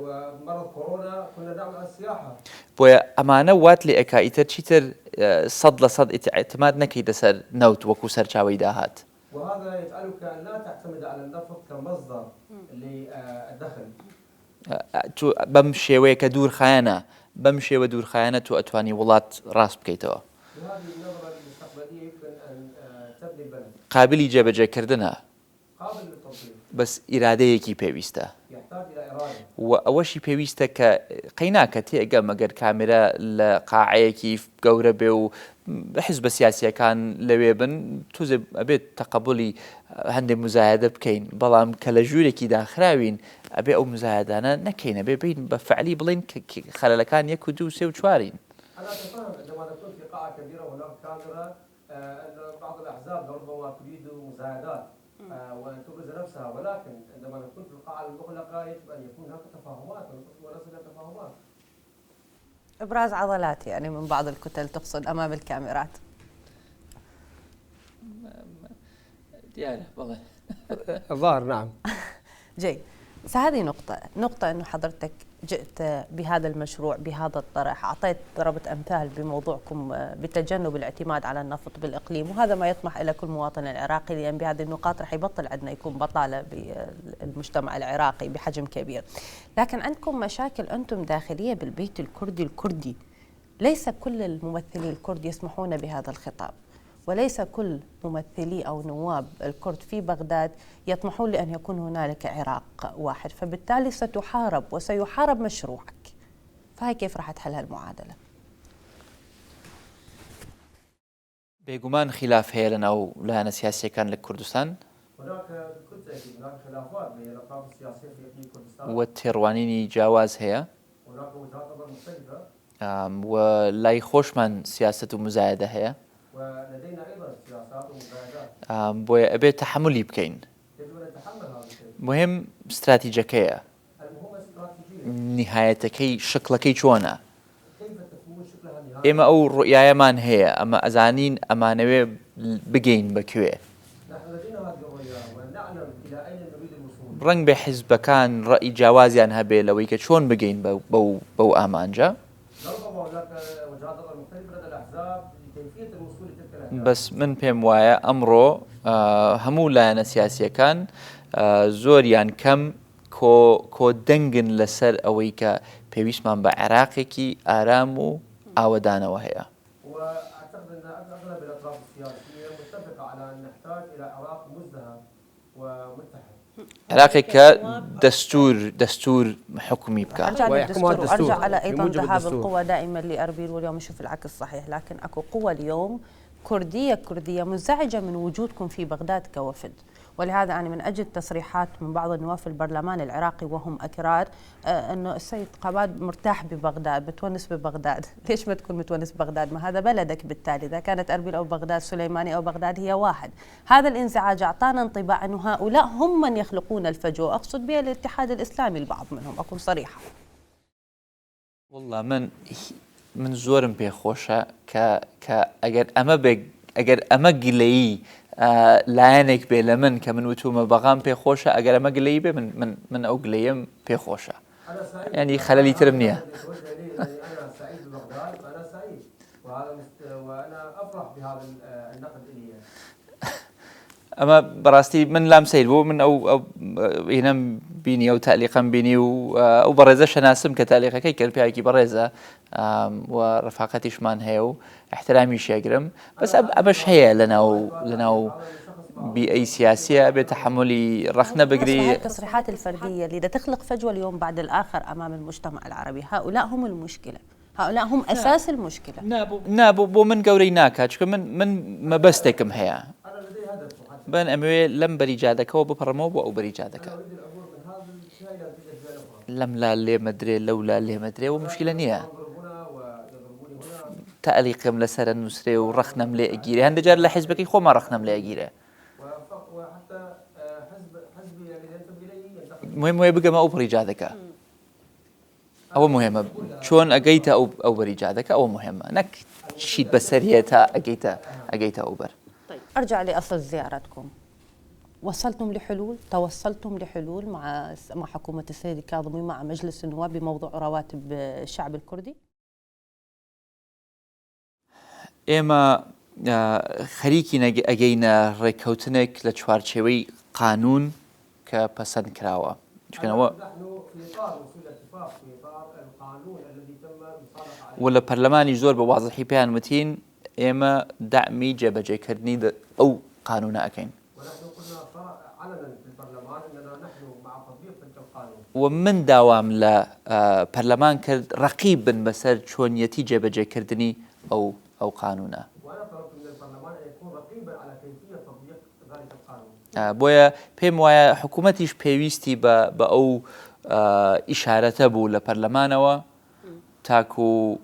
ومرض كورونا كنا نعمل على السياحة. بۆیە ئەمانە وات لێ ئەکا ئیتر چیتر 100% اعتماد نەکەی لەسەر نەوت وەکو سەرچاوەی داهات. وهذا يجعلك أن لا تعتمد على النفط كمصدر للدخل. بەم شێوەیە کە دوورخایەنە بەم شێوە دوورخایەنە تو ئەتوانی وڵات ڕاست بکەیتەوە. بهذه النظرة المستقبلية يمكن أن تبني البلد. قابلی جێبەجێکردنە. قابل للتطبيق. بەس ئیرادەیەکی پێویستە. يحتاج إلى إرادة. و ئەوەشی پێویستە کە قەیناکە تێگە مەگەر کامێرە لە قاعەیەکی گەورە بێ و حزب سیاسیەکان لەوێ بن توزێ ئەبێت تەقبولی هەندێک مزایدە بکەین بەڵام کە لە ژوورێکی داخراوین ئەبێ ئەو مزایدانە نەکەینە بێ بین بە فعلی بڵین خەلەلەکان 1 و 2 و 3 و 4ین. أنا أتفهم عندما نكون في قاعة كبيرة وهناك كاميرا أن بعض الأحزاب ربما تريد مساعدات وأن تبرز نفسها، ولكن عندما نكون في القاعة المغلقة يجب أن يكون هناك تفاهمات ونصل إلى تفاهمات. إبراز عضلات يعني من بعض الكتل تقصد أمام الكاميرات. والله الظاهر نعم. جيد. هذه نقطة أنه حضرتك جئت بهذا المشروع بهذا الطرح، أعطيت ضربت أمثال بموضوعكم بتجنب الاعتماد على النفط بالإقليم، وهذا ما يطمح إلى كل مواطن عراقي، لأن بهذه النقاط رح يبطل عندنا يكون بطالة بالمجتمع العراقي بحجم كبير. لكن عندكم مشاكل أنتم داخلية بالبيت الكردي. ليس كل الممثلي الكرد يسمحون بهذا الخطاب، وليس كل ممثلي أو نواب الكرد في بغداد يطمحون لأن يكون هنالك عراق واحد، فبالتالي ستحارب وسيحارب مشروعك. فهي كيف راح تحل هالمعادلة؟ بێگومان خلاف هەیە لەناو لایەنە سیاسیەکان لە کوردستان هناك بكل تأكيد هناك خلافات بين الأطراف السياسية في إقليم كردستان. و تێڕوانینی جیاواز هەیە هناك وجهات نظر مختلفة. و لای خۆشمان سیاست و مزایدە هەیە. ولدينا أيضا سياسات ومزايدات. بۆیە ئەبێت تەحملی بکەین. يجب أن نتحمل هذا الشيء. مهم استراتیجەکەیە. المهم استراتيجية. نهایەتەکەی شکلەکەی چۆنە. كيف تكون شكلها النهائي؟ ئێمە ئەو ڕوئایەمان هەیە ئەمە ئەزانین ئەمانەوێ بگەین بەکوێ. نحن لدينا هذه الرؤية ونعلم إلى أين نريد الوصول. ڕەنگ بە حیزبەکان ڕەئی جیاوازیان هەبێ لەوەی کە چۆن بگەین بەو ئامانجە. ربما هناك وجهات نظر مختلفة لدى الأحزاب لكيفية الوصول لتلك الأهداف. بەس من پێم وایە ئەمڕۆ هەموو لایەنە سیاسیەکان زۆریان کەم کۆدەنگن لەسەر ئەوەی کە پێویستمان بە عێراقێکی ئارام و ئاوەدانەوە هەیە. وأعتقد أن أغلب الأطراف السياسية متفقة على أن نحتاج إلى عراق مزدهر ومتحد. عراقێک کە دەستور حکومی بکات. أرجع على أيضا ذهاب القوى دائما لأربيل، واليوم نشوف العكس صحيح، لكن أكو قوى اليوم كردية منزعجة من وجودكم في بغداد كوفد، ولهذا أنا من أجل تصريحات من بعض النواب في البرلمان العراقي وهم أكراد أنه السيد قباد مرتاح ببغداد، بتونس ببغداد. ليش ما تكون متونس ببغداد؟ ما هذا بلدك، بالتالي إذا كانت أربيل أو بغداد، سليماني أو بغداد هي واحد. هذا الانزعاج أعطانا انطباع أنه هؤلاء هم من يخلقون الفجوة، أقصد بها الاتحاد الإسلامي البعض منهم، أكون صريحة. والله من زۆرم پێخۆشە کە ئەگەر ئەمە گلەیی لایەنێک بێ لە من کە من وتومە بەغام پێخۆشە، ئەگەر ئەمە گلەیی بێ من ئەو گلەیەم پێخۆشە، ینی خەلەلی ترم نییە. أنا سعيد ببغداد وأنا سعيد وأنا أفرح بهذا النقد إلي. ئەمە بەڕاستی من لام سیر بوو، من ئەو هینەم بینی ئەو تالیقم بینی و ئەو بەڕێزە شەناسم کە تالیقەکەی کرد، پیاوێکی بەڕێزە و ڕەفاقەتیشمان هەیە و احترامیش یەگرم، بەس ئەمەش هەیە لەناو بيئة سياسية بتحمل رخنة بقري. التصريحات الفردية اللي تخلق فجوة اليوم بعد الآخر أمام المجتمع العربي، هؤلاء هم المشكلة، هؤلاء هم أساس المشكلة. نابو من قوري ناكا من ما بستكم هي بن أموي لم بريجادك هو ببرمو أو بريجادك لم لا اللي مدري لولا اللي مدري ومشكلة نية تعلیقم لەسەر نووسێ و ڕخنەم لێ ئەگیرێ هەندە جار لە حیزبەکەی خۆمان ڕخنەم لێ ئەگیرێ وحتى حزبي الذي ينتمي اليه ينتقد مهم وێ بگەمە ئەو بڕیجادەکە ئەوە مهمە چۆن ئەگەیتە ئەو بەریجادەکە ئەوە مهمە نەک شیت بەسەریە تا ئەگەیتە ئەو بەر. أرجع لأصل زيارتكم. وصلتم لحلول؟ توصلتم لحلول مع حكومة السيد الكاظمي مع مجلس النواب بموضوع رواتب الشعب الكردي؟ ئێمە خەریکی ئەگەینە ڕێککەوتنێک لە چوارچێوەی قانون کە پەسەند کراوە چکەنەوە نحن في اطار وصول اتفاق في اطار القانون الذي تم المصالحه عليه و لە پەرلەمانی زۆر بە واضحی پێیان وتین ئێمە دامی جێبەجێکردنی ئەو قانونە ئەەکەین ونحن قلنا علنا في البرلمان اننا نحن مع تطبيق تلك القانون و من داوام لە پەرلەمان کرد ڕەقیب بن بەسەر چۆنیەتی جێبەجێکردنی ئەو قانونە. وانا طلبت من البرلمان ان يكون رقيبا على كيفيه تطبيق ذلك القانون. بۆیە پێم وایە حکوومەتیش پێویستی بە ئەو ئیشارەتە بوو لە پەرلەمانەوە تاکو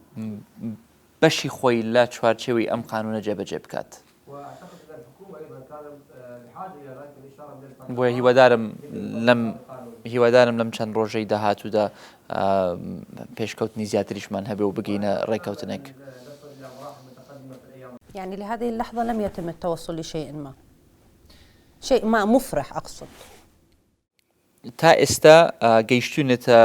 بەشی خۆی لە چوارچێوەی ئەم قانونە جێبەجێ بکات. واعتقد ان الحكومه ايضا كانت بحاجه الى ذلك الاشاره من البرلمان. بۆیە هیوادارم لەم چەند ڕۆژەی داهاتوودا پێشکەوتنی زیاتریشمان هەبێ و بگەینە ڕێککەوتنێک. يعني لهذه اللحظة لم يتم التوصل لشيء ما، شيء ما مفرح أقصد. تا ئێستا گەیشتونێتە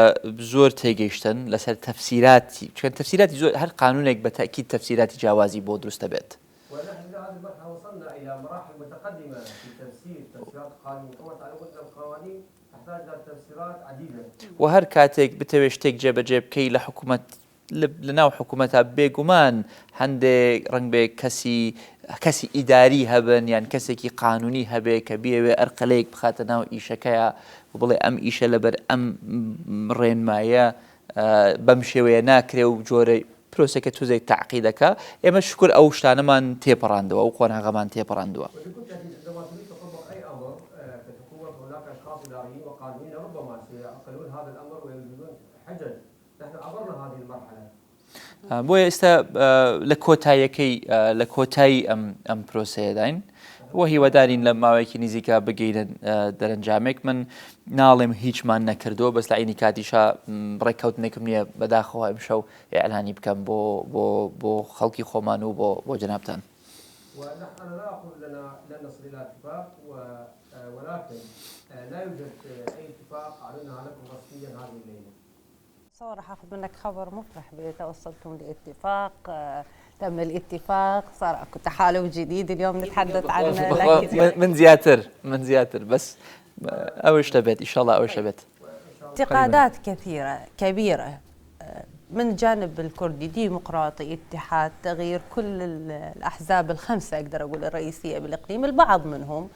زۆر تێگەیشتن لەسەر تەفسیراتی چکە تەفسیراتی زۆر هەر قانونێک بە تەکید تەفسیراتی جیاوازی بۆ دروستە بێت. ونحن الى هذه المرحله وصلنا الى مراحل متقدمه في تفسيرات القانون وكما تعلمون ان القوانين تحتاج الى تفسيرات عديده. و هەر کاتێک بتەوێت شتێک جێبەجێ بکەی لە حکوومەت لە ناو حکوومەتە بێگومان هەندێک ڕنگ بێ کەسی ئیداری هەبن یان کەسێکی قانونی هەبێ کە بیەوێ ئەرقەلەیەک بخاتە ناو ئیشەکەیە و بڵێ ئەم ئیشە لەبەر ئەم ڕێنمایە بەم شێوەیە ناکرێ و جۆرەی پرۆسێکە توزێک تعقیدەکە ئێمە شکر ئەو شتانەمان تێپەڕاندەوە و قۆناغەمان تێپەڕاندووە. عندما تريد تطبق اي امر كحكومه هناك اشخاص اداريين وقانونيين ربما سيعقلون هذا الامر ويوجدون حجج. نحن عبرنا هذه المرحله. بۆیە ئێستا لە کۆتایی ئەم پرۆسەیەداین وە هیوادارین لە ماوەیەکی نزیکە بگەینە دەرەنجامێک من ناڵێم هیچمان نەکردو بەس لە عینی کاتیشا ڕێککەوتنێکم نییە بەداخەوە ئەمشەو ئێعلانی بکەم بۆ خەڵکی خۆمان و بۆ جەنابتان. ونحن لا اقول لن نصل الى اتفاق ولكن لا يوجد اي اتفاق اعلنها لكم رسميا هذه الليله. صور حاخذ منك خبر مفرح توصلتم لاتفاق، تم الاتفاق، صار اكو تحالف جديد اليوم نتحدث عنه. من زياتر بس أوش تبت إن شاء الله أوش تبت. انتقادات كبيرة من جانب الكردي، ديمقراطي، اتحاد، تغيير، كل الأحزاب الخمسة أقدر أقول الرئيسية بالإقليم، البعض منهم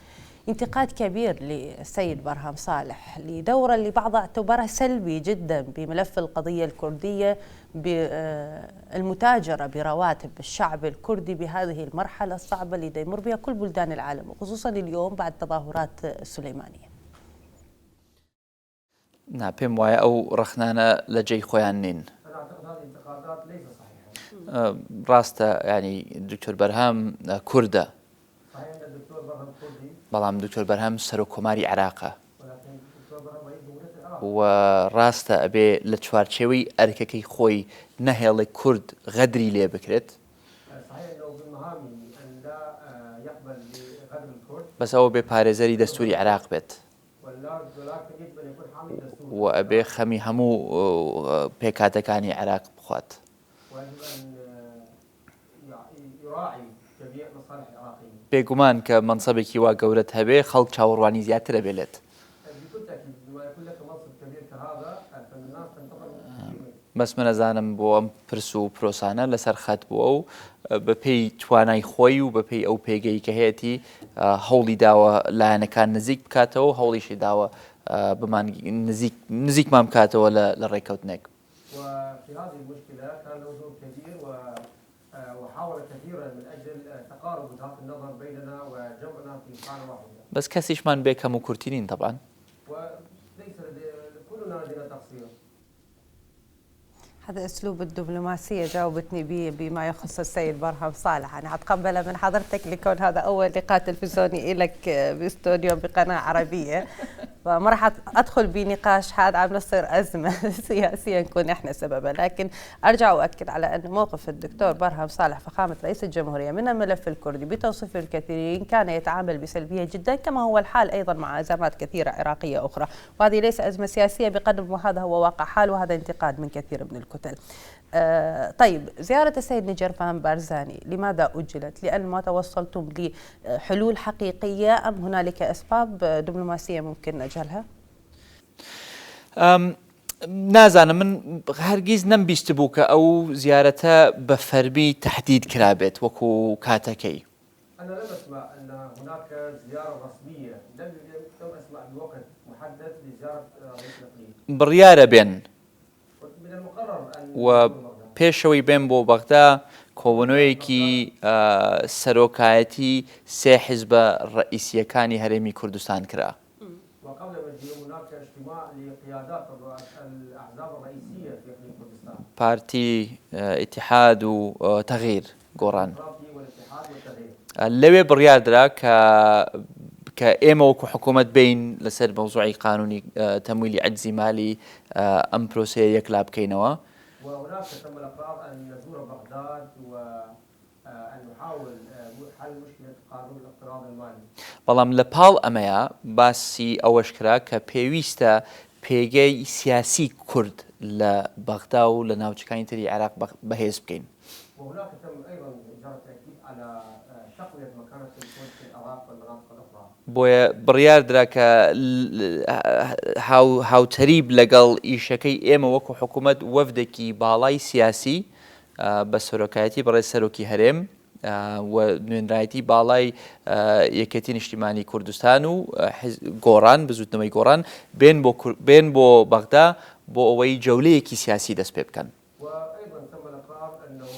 انتقاد كبير للسيد برهام صالح لدوره اللي بعضها اعتبرها سلبي جدا بملف القضية الكردية، بالمتاجرة برواتب الشعب الكردي بهذه المرحلة الصعبة اللي يمر بها كل بلدان العالم وخصوصا اليوم بعد تظاهرات السليمانية. نعم پێم وایە ئەو ڕخنانە لە جێی خۆیان نین. انا اعتقد هذه الانتقادات ليست صحيحه. ڕاستە ینی دکتۆر بەرهام کوردە. صحيح ان الدكتور برهم كردي. بەڵام دکتۆر بەرهام سەرۆکۆماری عێراقە. ولكن الدكتور برهم رئيس جمهورية العراق. و ڕاستە ئەبێ لە چوارچێوەی ئەرکەکەی خۆی نەهێڵی کورد غەدری لێ بکرێت. صحيح انه بالمهامي ان لا يقبل بغدر الكرد. بەس ئەوە بێ پارێزەری دەستوری عێراق بێت. ولكن يجب ان يكون حامي دستور. و ئەبێ خەمی هەموو پێکاتەکانی عێراق بخوات. ويجب ان يراعي جميع مصالح العراقيين. بێگومان کە منصبێکی وا گەورەت هەبێ خەڵک چاوەڕوانی زیاترە بێت. بكل تاكيد لما يكون لك منصب كبير كهذا فالناس تنتظر منك. بەس منەزانم بۆ ئەم پرس و پرۆسانە لەسەر خەت بووە و بەپێی توانای خۆی و بەپێی ئەو پێگەی کە هەیەی هەوڵی داوە لایەنەکان نزیک بکاتەوە هەوڵیشی داوە بمان نزیکمان بکاتەوە لە ڕێککەوتنێک. وفي هذه المشكلة كان له دور كبير وحاول كثيرا من أجل تقارب وجهات النظر بيننا وجمعنا في قاعدة واحدة. بس کەسیشمان بێ کەم و کورتینین طبعا. وليس كلنا لدينا تقصير. هذا أسلوب الدبلوماسية جاوبتني به بما يخص السيد برهم صالح. أنا أتقبل من حضرتك لكون هذا أول لقاء تلفزيوني لك باستوديو بقناة عربية، فما راح أدخل بنقاش هذا عم نصير أزمة سياسية نكون إحنا سببا. لكن أرجع وأكد على أن موقف الدكتور برهم صالح فخامة رئيس الجمهورية من الملف الكردي بتوصيف الكثيرين كان يتعامل بسلبية جدا، كما هو الحال أيضا مع أزمات كثيرة عراقية أخرى، وهذه ليس أزمة سياسية بقدر ما هذا هو واقع حال، وهذا انتقاد من كثير من الكتل. طيب، زيارة السيد نجرفان بارزاني لماذا أجلت؟ لأن ما توصلتم لحلول حقيقية أم هنالك أسباب دبلوماسية ممكن نجهلها؟ نازانم من هەرگیز نەمبیست بوو کە ئەو زیارەتە بە فەرمی تهدید کرابێت وەکو کاتەکەی. أنا لم أسمع أن هناك زيارة رسمية، لم أسمع بوقت محدد لزيارة رئيس الإقليم. بڕیارە بێن من المقرر أن و پێشەوەی بێن بۆ بەغدا کۆبوونەوەیەکی سەرۆکایەتی سێ حیزبە ڕئیسیەکانی هەرێمی کوردستان کرا. وقبل مجيء هناك اجتماع لقيادات الأحزاب الرئيسية في إقليم كردستان. پارتی ئیتیحاد و تەغیر گۆڕان. لەوێ بڕیار درا کە ئێمە وەکو حکوومەت بین لەسەر مەوزوعی قانونی تەمویلی عەجزی مالی ئەم پرۆسەیە یەکلا بکەینەوە. وهناك تم القرار أن نزور بغداد وأن نحاول حل مشكلة قانون الاقتراض المالي. بەڵام لە پاڵ ئەمەیە باسی ئەوەش کرا کە پێویستە پێگەی سیاسی کورد لە بەغدا و لە ناوچەکانی تری عێراق بەهێز بکەین. وهناك تم أيضا إجراء تأكيد على تقوية مكانة الكرد في العراق والمناطق الأخرى. بۆیە بڕیار درا کە هاوتەریب لەگەڵ ئیشەکەی ئێمە وەکو حکوومەت وەفدێکی باڵای سیاسی بە سەرۆکایەتی بەڕێز سەرۆکی هەرێم و نوێنرایەتی باڵای یەکێتی نیشتیمانی کوردستان و گۆڕان بزوتنەوەی گۆڕان بێن بۆ بەغدا بۆ ئەوەی جەولەیەکی سیاسی دەست پێ بکەن. وأيضا تم الإقرار أنه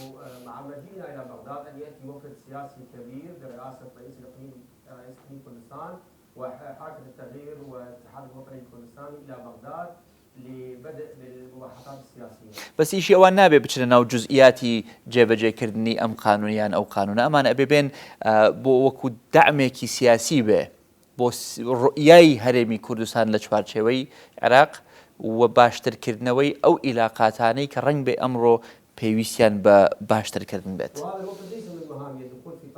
مع مجيئنا إلى بغداد أن يأتي وفد سياسي كبير برئاسة رئيس إقليم كردستان وحركة التغيير والاتحاد الوطني الكردستاني إلى بغداد لبدء بالمباحثات السياسية. بس ئیشی ئەوان نابێ بچنە ناو جزئیاتی جێبەجێکردنی ئەم قانونیان ئەو قانونە ئەمانە ئەبێ بێن بۆ وەکو دەعمێکی سیاسی بێ بۆ ڕؤیای هەرێمی کوردستان لە چوارچێوەی عێراق و باشترکردنەوەی ئەو عیلاقاتانەی کە ڕەنگ بێ ئەمڕۆ پێویستیان بە باشترکردن بێت.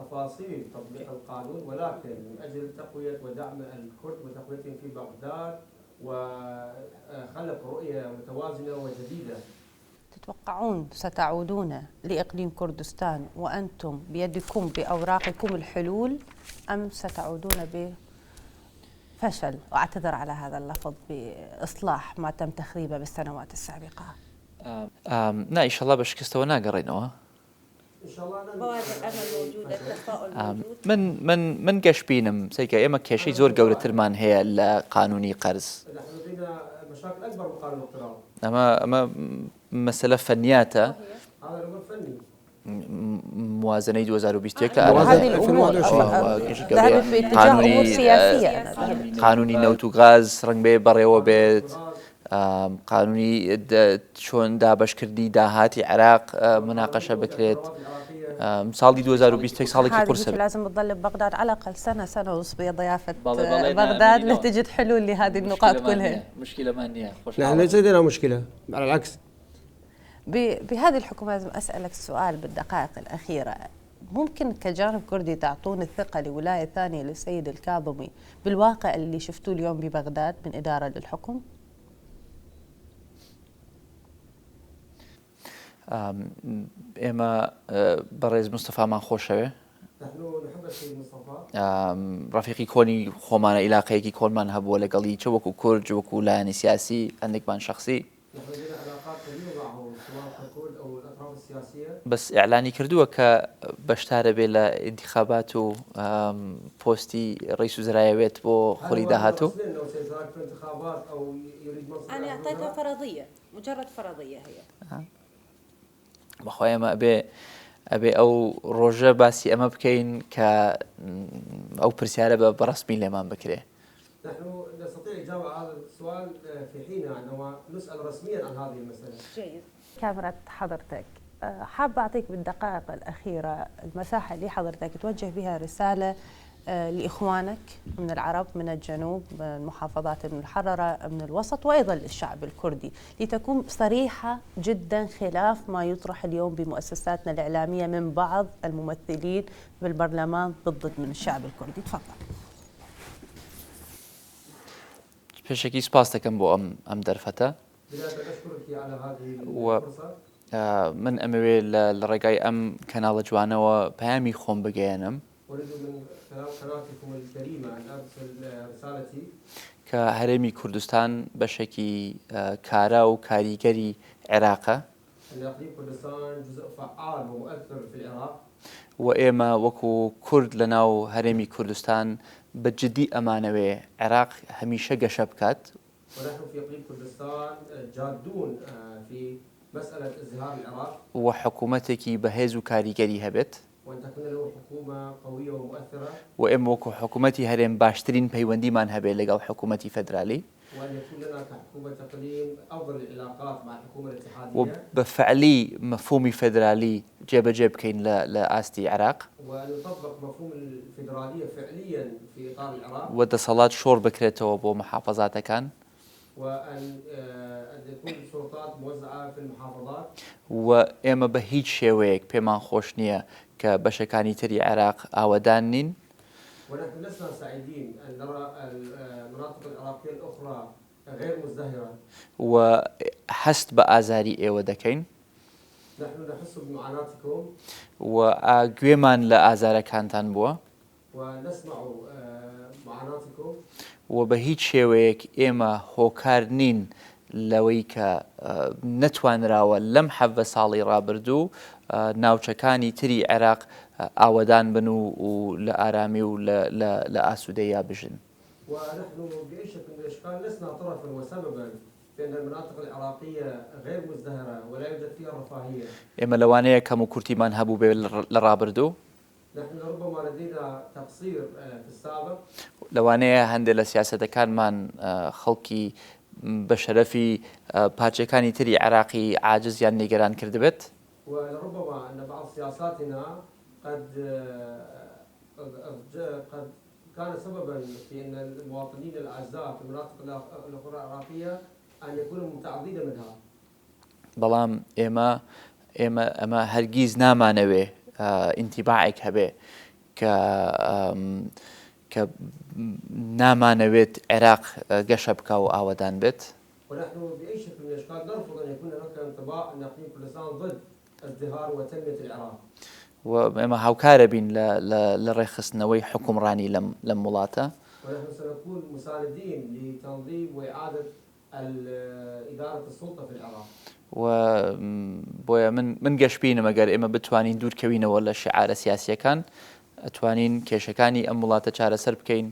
تفاصيل تطبيق القانون ولكن من أجل تقوية ودعم الكرد وتقويتهم في بغداد وخلق رؤية متوازنة وجديدة. تتوقعون ستعودون لإقليم كردستان وأنتم بيدكم بأوراقكم الحلول أم ستعودون بفشل، وأعتذر على هذا اللفظ، بإصلاح ما تم تخريبه بالسنوات السابقة؟ نا إن شاء الله بشكستەوە ناگەڕێنەوە. إن شاء الله بوادر الأمل موجودة، التفاؤل موجود. من گەشتبینم سەیکە ئێمە کێشەی زۆر گەورەترمان هەیە لە قانونی قەرز. نحن لدينا مشاكل أكبر من قانون الاقتراض. ئەمە مەسەلە فەنیاتە. هذا الأمر فني. موازنەی 2021 هذه الأمور ذهبت باتجاه أمور سياسية. قانونی نەوت و غاز ڕەنگ بێ بەڕێوە بێت، قانونی چۆن دابەشکردی داهاتی عێراق مناقەشە بکرێت. ساڵی 2020 ساڵێکی قورسە. لازم تظل ببغداد على الأقل سنة ونصف بضيافة بغداد لتجد حلول لهذه النقاط كلها. مشكلة ما نية. نحن ليس لدينا مشكلة، على العكس. بهذه الحكومة لازم أسألك سؤال بالدقائق الأخيرة، ممكن كجانب كردي تعطون الثقة لولاية ثانية للسيد الكاظمي بالواقع اللي شفتوه اليوم ببغداد من إدارة للحكم؟ ئێمە بەڕێز مستەفامان خۆشەوێ. نحن نحب السيد مصطفى. ڕەفیقی کۆنی خۆمانە عیلاقەیەکی کۆنمان هەبووە لەگەڵی چ وەکو کورد وەکو لایەنی سیاسی هەندێکمان شخصی. بەس ئیعلانی کردووە کە بەشدارە بێ لە انتخابات و پۆستی ڕئیس وزرایەوێت بۆ خۆری داهاتوو. أنا أعطيتها فرضية، مجرد فرضية هي. بەخۆی ئەمە ئەبێ ئەو ڕۆژە باسی ئەمە بکەین کە ئەو پرسیارە بە بەڕەسمی لێمان بکرێ. نحن نستطيع الإجابة على هذا السؤال في حينه عندما نسأل رسميا عن هذه المسألة. جيد. كاميرا حضرتك، حابة أعطيك بالدقائق الأخيرة المساحة اللي حضرتك توجه بها رسالة لإخوانك من العرب، من الجنوب، من المحافظات المحررة، من الوسط، وأيضا للشعب الكردي، لتكون صريحة جدا خلاف ما يطرح اليوم بمؤسساتنا الإعلامية من بعض الممثلين بالبرلمان ضد من الشعب الكردي. تفضل. پێشێکی سپاس دەکەم بۆ ئەم دەرفەتە. بداية أشكرك على هذه الفرصة. من ئەمەوێ لە ڕێگای ئەم کەناڵە جوانەوە پەیامی خۆم بگەێنم أريد من خلال قناتكم الكريمة أن أرسل رسالتي کە هەرێمی کوردستان بەشێکی کارا و کاریگەری عێراقە أن إقليم كردستان جزء فعال ومؤثر في العراق. و ئێمە وەکو کورد لە ناو هەرێمی کوردستان بەجددی ئەمانەوێ عێراق هەمیشە گەشە بکات. ونحن في إقليم كردستان جادون في مسألة ازدهار العراق. و حکوومەتێکی بەهێز و کاریگەری هەبێت. وأن تكون له حكومة قوية ومؤثرة. و ئێمە وەکو حکوومەتی هەرێم باشترین پەیوەندیمان هەبێت لەگەڵ حکوومەتی فەدرالی. وأن يكون لنا كحكومة إقليم أفضل العلاقات مع الحكومة و الاتحادية. بەفعلی مەفهومی فەدرالی جێبەجێ بکەین لە ئاستی عێراق. وأن يطبق مفهوم الفيدرالية فعليا في إطار العراق. و دەسەڵات شۆڕ بکرێتەوە بۆ محافظاتەکان. وأن تكون السلطات موزعة في المحافظات. و ئێمە بە هیچ شێوەیەک پێمان خۆش نییە کە بەشەکانی تری عێراق ئاوەدان نین. ونحن لسنا سعيدين أن نرى المناطق العراقية الأخرى غير مزدهرة. و حەست بە ئازاری ئێوە دەکەین. نحن نحس بمعاناتكم. و گوێمان لە ئازارەکانتان بووە. ونسمع معاناتكم. و بە هیچ شێوەیەک ئێمە هۆکار نین لەوەی کە نەتوانراوە لەم حەڤە ساڵی ڕابردوو ناوچەکانی تری عێراق ئاوەدان بن و لە ئارامی و لە ئاسوودەیە بژن. ونحن بأي شكل من الأشكال لسنا طرفا وسببا في أن المناطق العراقية غير مزدهرة ولا يوجد فيها رفاهية. ئێمە لەوانەیە کەم و کورتیمان هەبوو بێ لە ڕابردوو. نحن ربما لدينا تقصير في السابق. لەوانەیە هەندێک لە سیاسەتەکانمان خەڵکی بە شەرەفی پارچەکانی تری عێراقی عاجزیان نیگەران کردبێت. ولربما أن بعض سياساتنا قد كان سببا في أن المواطنين الأعزاء في المناطق الأخرى العراقية أن يكونوا متعضدين منها. بەڵام ئێمە هەرگیز نامانەوێ ئینتیباعێک هەبێ کە نامانەوێت عێراق گەشە بکە و ئاوەدان بێت. ونحن بأي شكل من الأشكال نرفض أن يكون هناك انطباع أن إقليم كردستان ضد ازدهار وتنمية العراق. و ئێمە هاوکارە بین لە ڕێخستنەوەی حکومڕانی لەم وڵاتە. ونحن سنكون مساندين لتنظيم وإعادة إدارة السلطة في العراق. و بۆیە من گەشببینم ئەگەر ئێمە بتوانین دوورکەوینەوە لە شعارە سیاسیەکان ئەتوانین کێشەکانی ئەم وڵاتە چارەسەر بکەین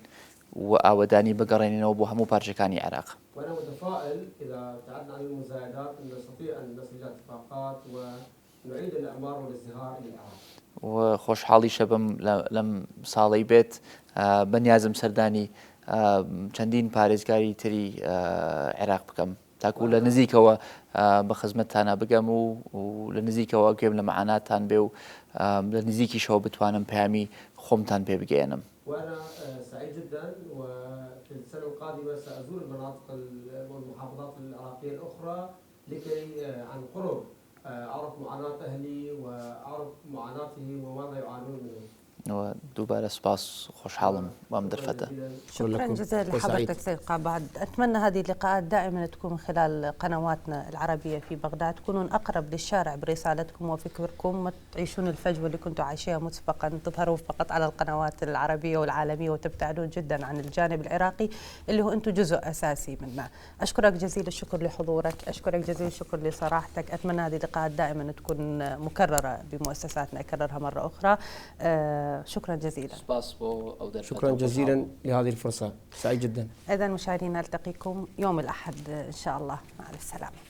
و ئاوەدانی بگەڕێنینەوە بۆ هەموو پارچەکانی عێراق. وأنا متفائل إذا ابتعدنا عن المزايدات أن نستطيع أن نصل إلى اتفاقات ونعيد الإعمار والازدهار للعراق. و خۆشحاڵیشە بم لەم ساڵی بێت بەنیازم سەردانی چەندین پارێزگاری تری عێراق بکەم تاکو لە نزیکەوە بە خزمەتتانە بگەم و لە نزیکەوە گوێم لە معاناتان بێ و لە نزیکیشەوە بتوانم پەیامی خۆمتان پێ بگەێنم. وأنا سعيد جدا وفي السنة القادمة سأزور المناطق والمحافظات العراقية الأخرى لكي عن قرب أعرف معاناة أهلي وأعرف معاناتهم وماذا يعانون منه. ودوباره سباس خوشحالم وام درفته. شكرا جزيلا لحضرتك سيد قابعد. أتمنى هذه اللقاءات دائما تكون من خلال قنواتنا العربية في بغداد، تكونون أقرب للشارع برسالتكم وفكركم، ما تعيشون الفجوة اللي كنتوا عايشيها مسبقا، تظهروا فقط على القنوات العربية والعالمية وتبتعدون جدا عن الجانب العراقي اللي هو أنتم جزء أساسي منه. أشكرك جزيل الشكر لحضورك، أشكرك جزيل الشكر لصراحتك. أتمنى هذه اللقاءات دائما تكون مكررة بمؤسساتنا، أكررها مرة أخرى. شكرا جزيلا. شكرا جزيلا لهذه الفرصة، سعيد جدا. إذا مشاهدينا نلتقيكم يوم الأحد إن شاء الله، مع السلامة.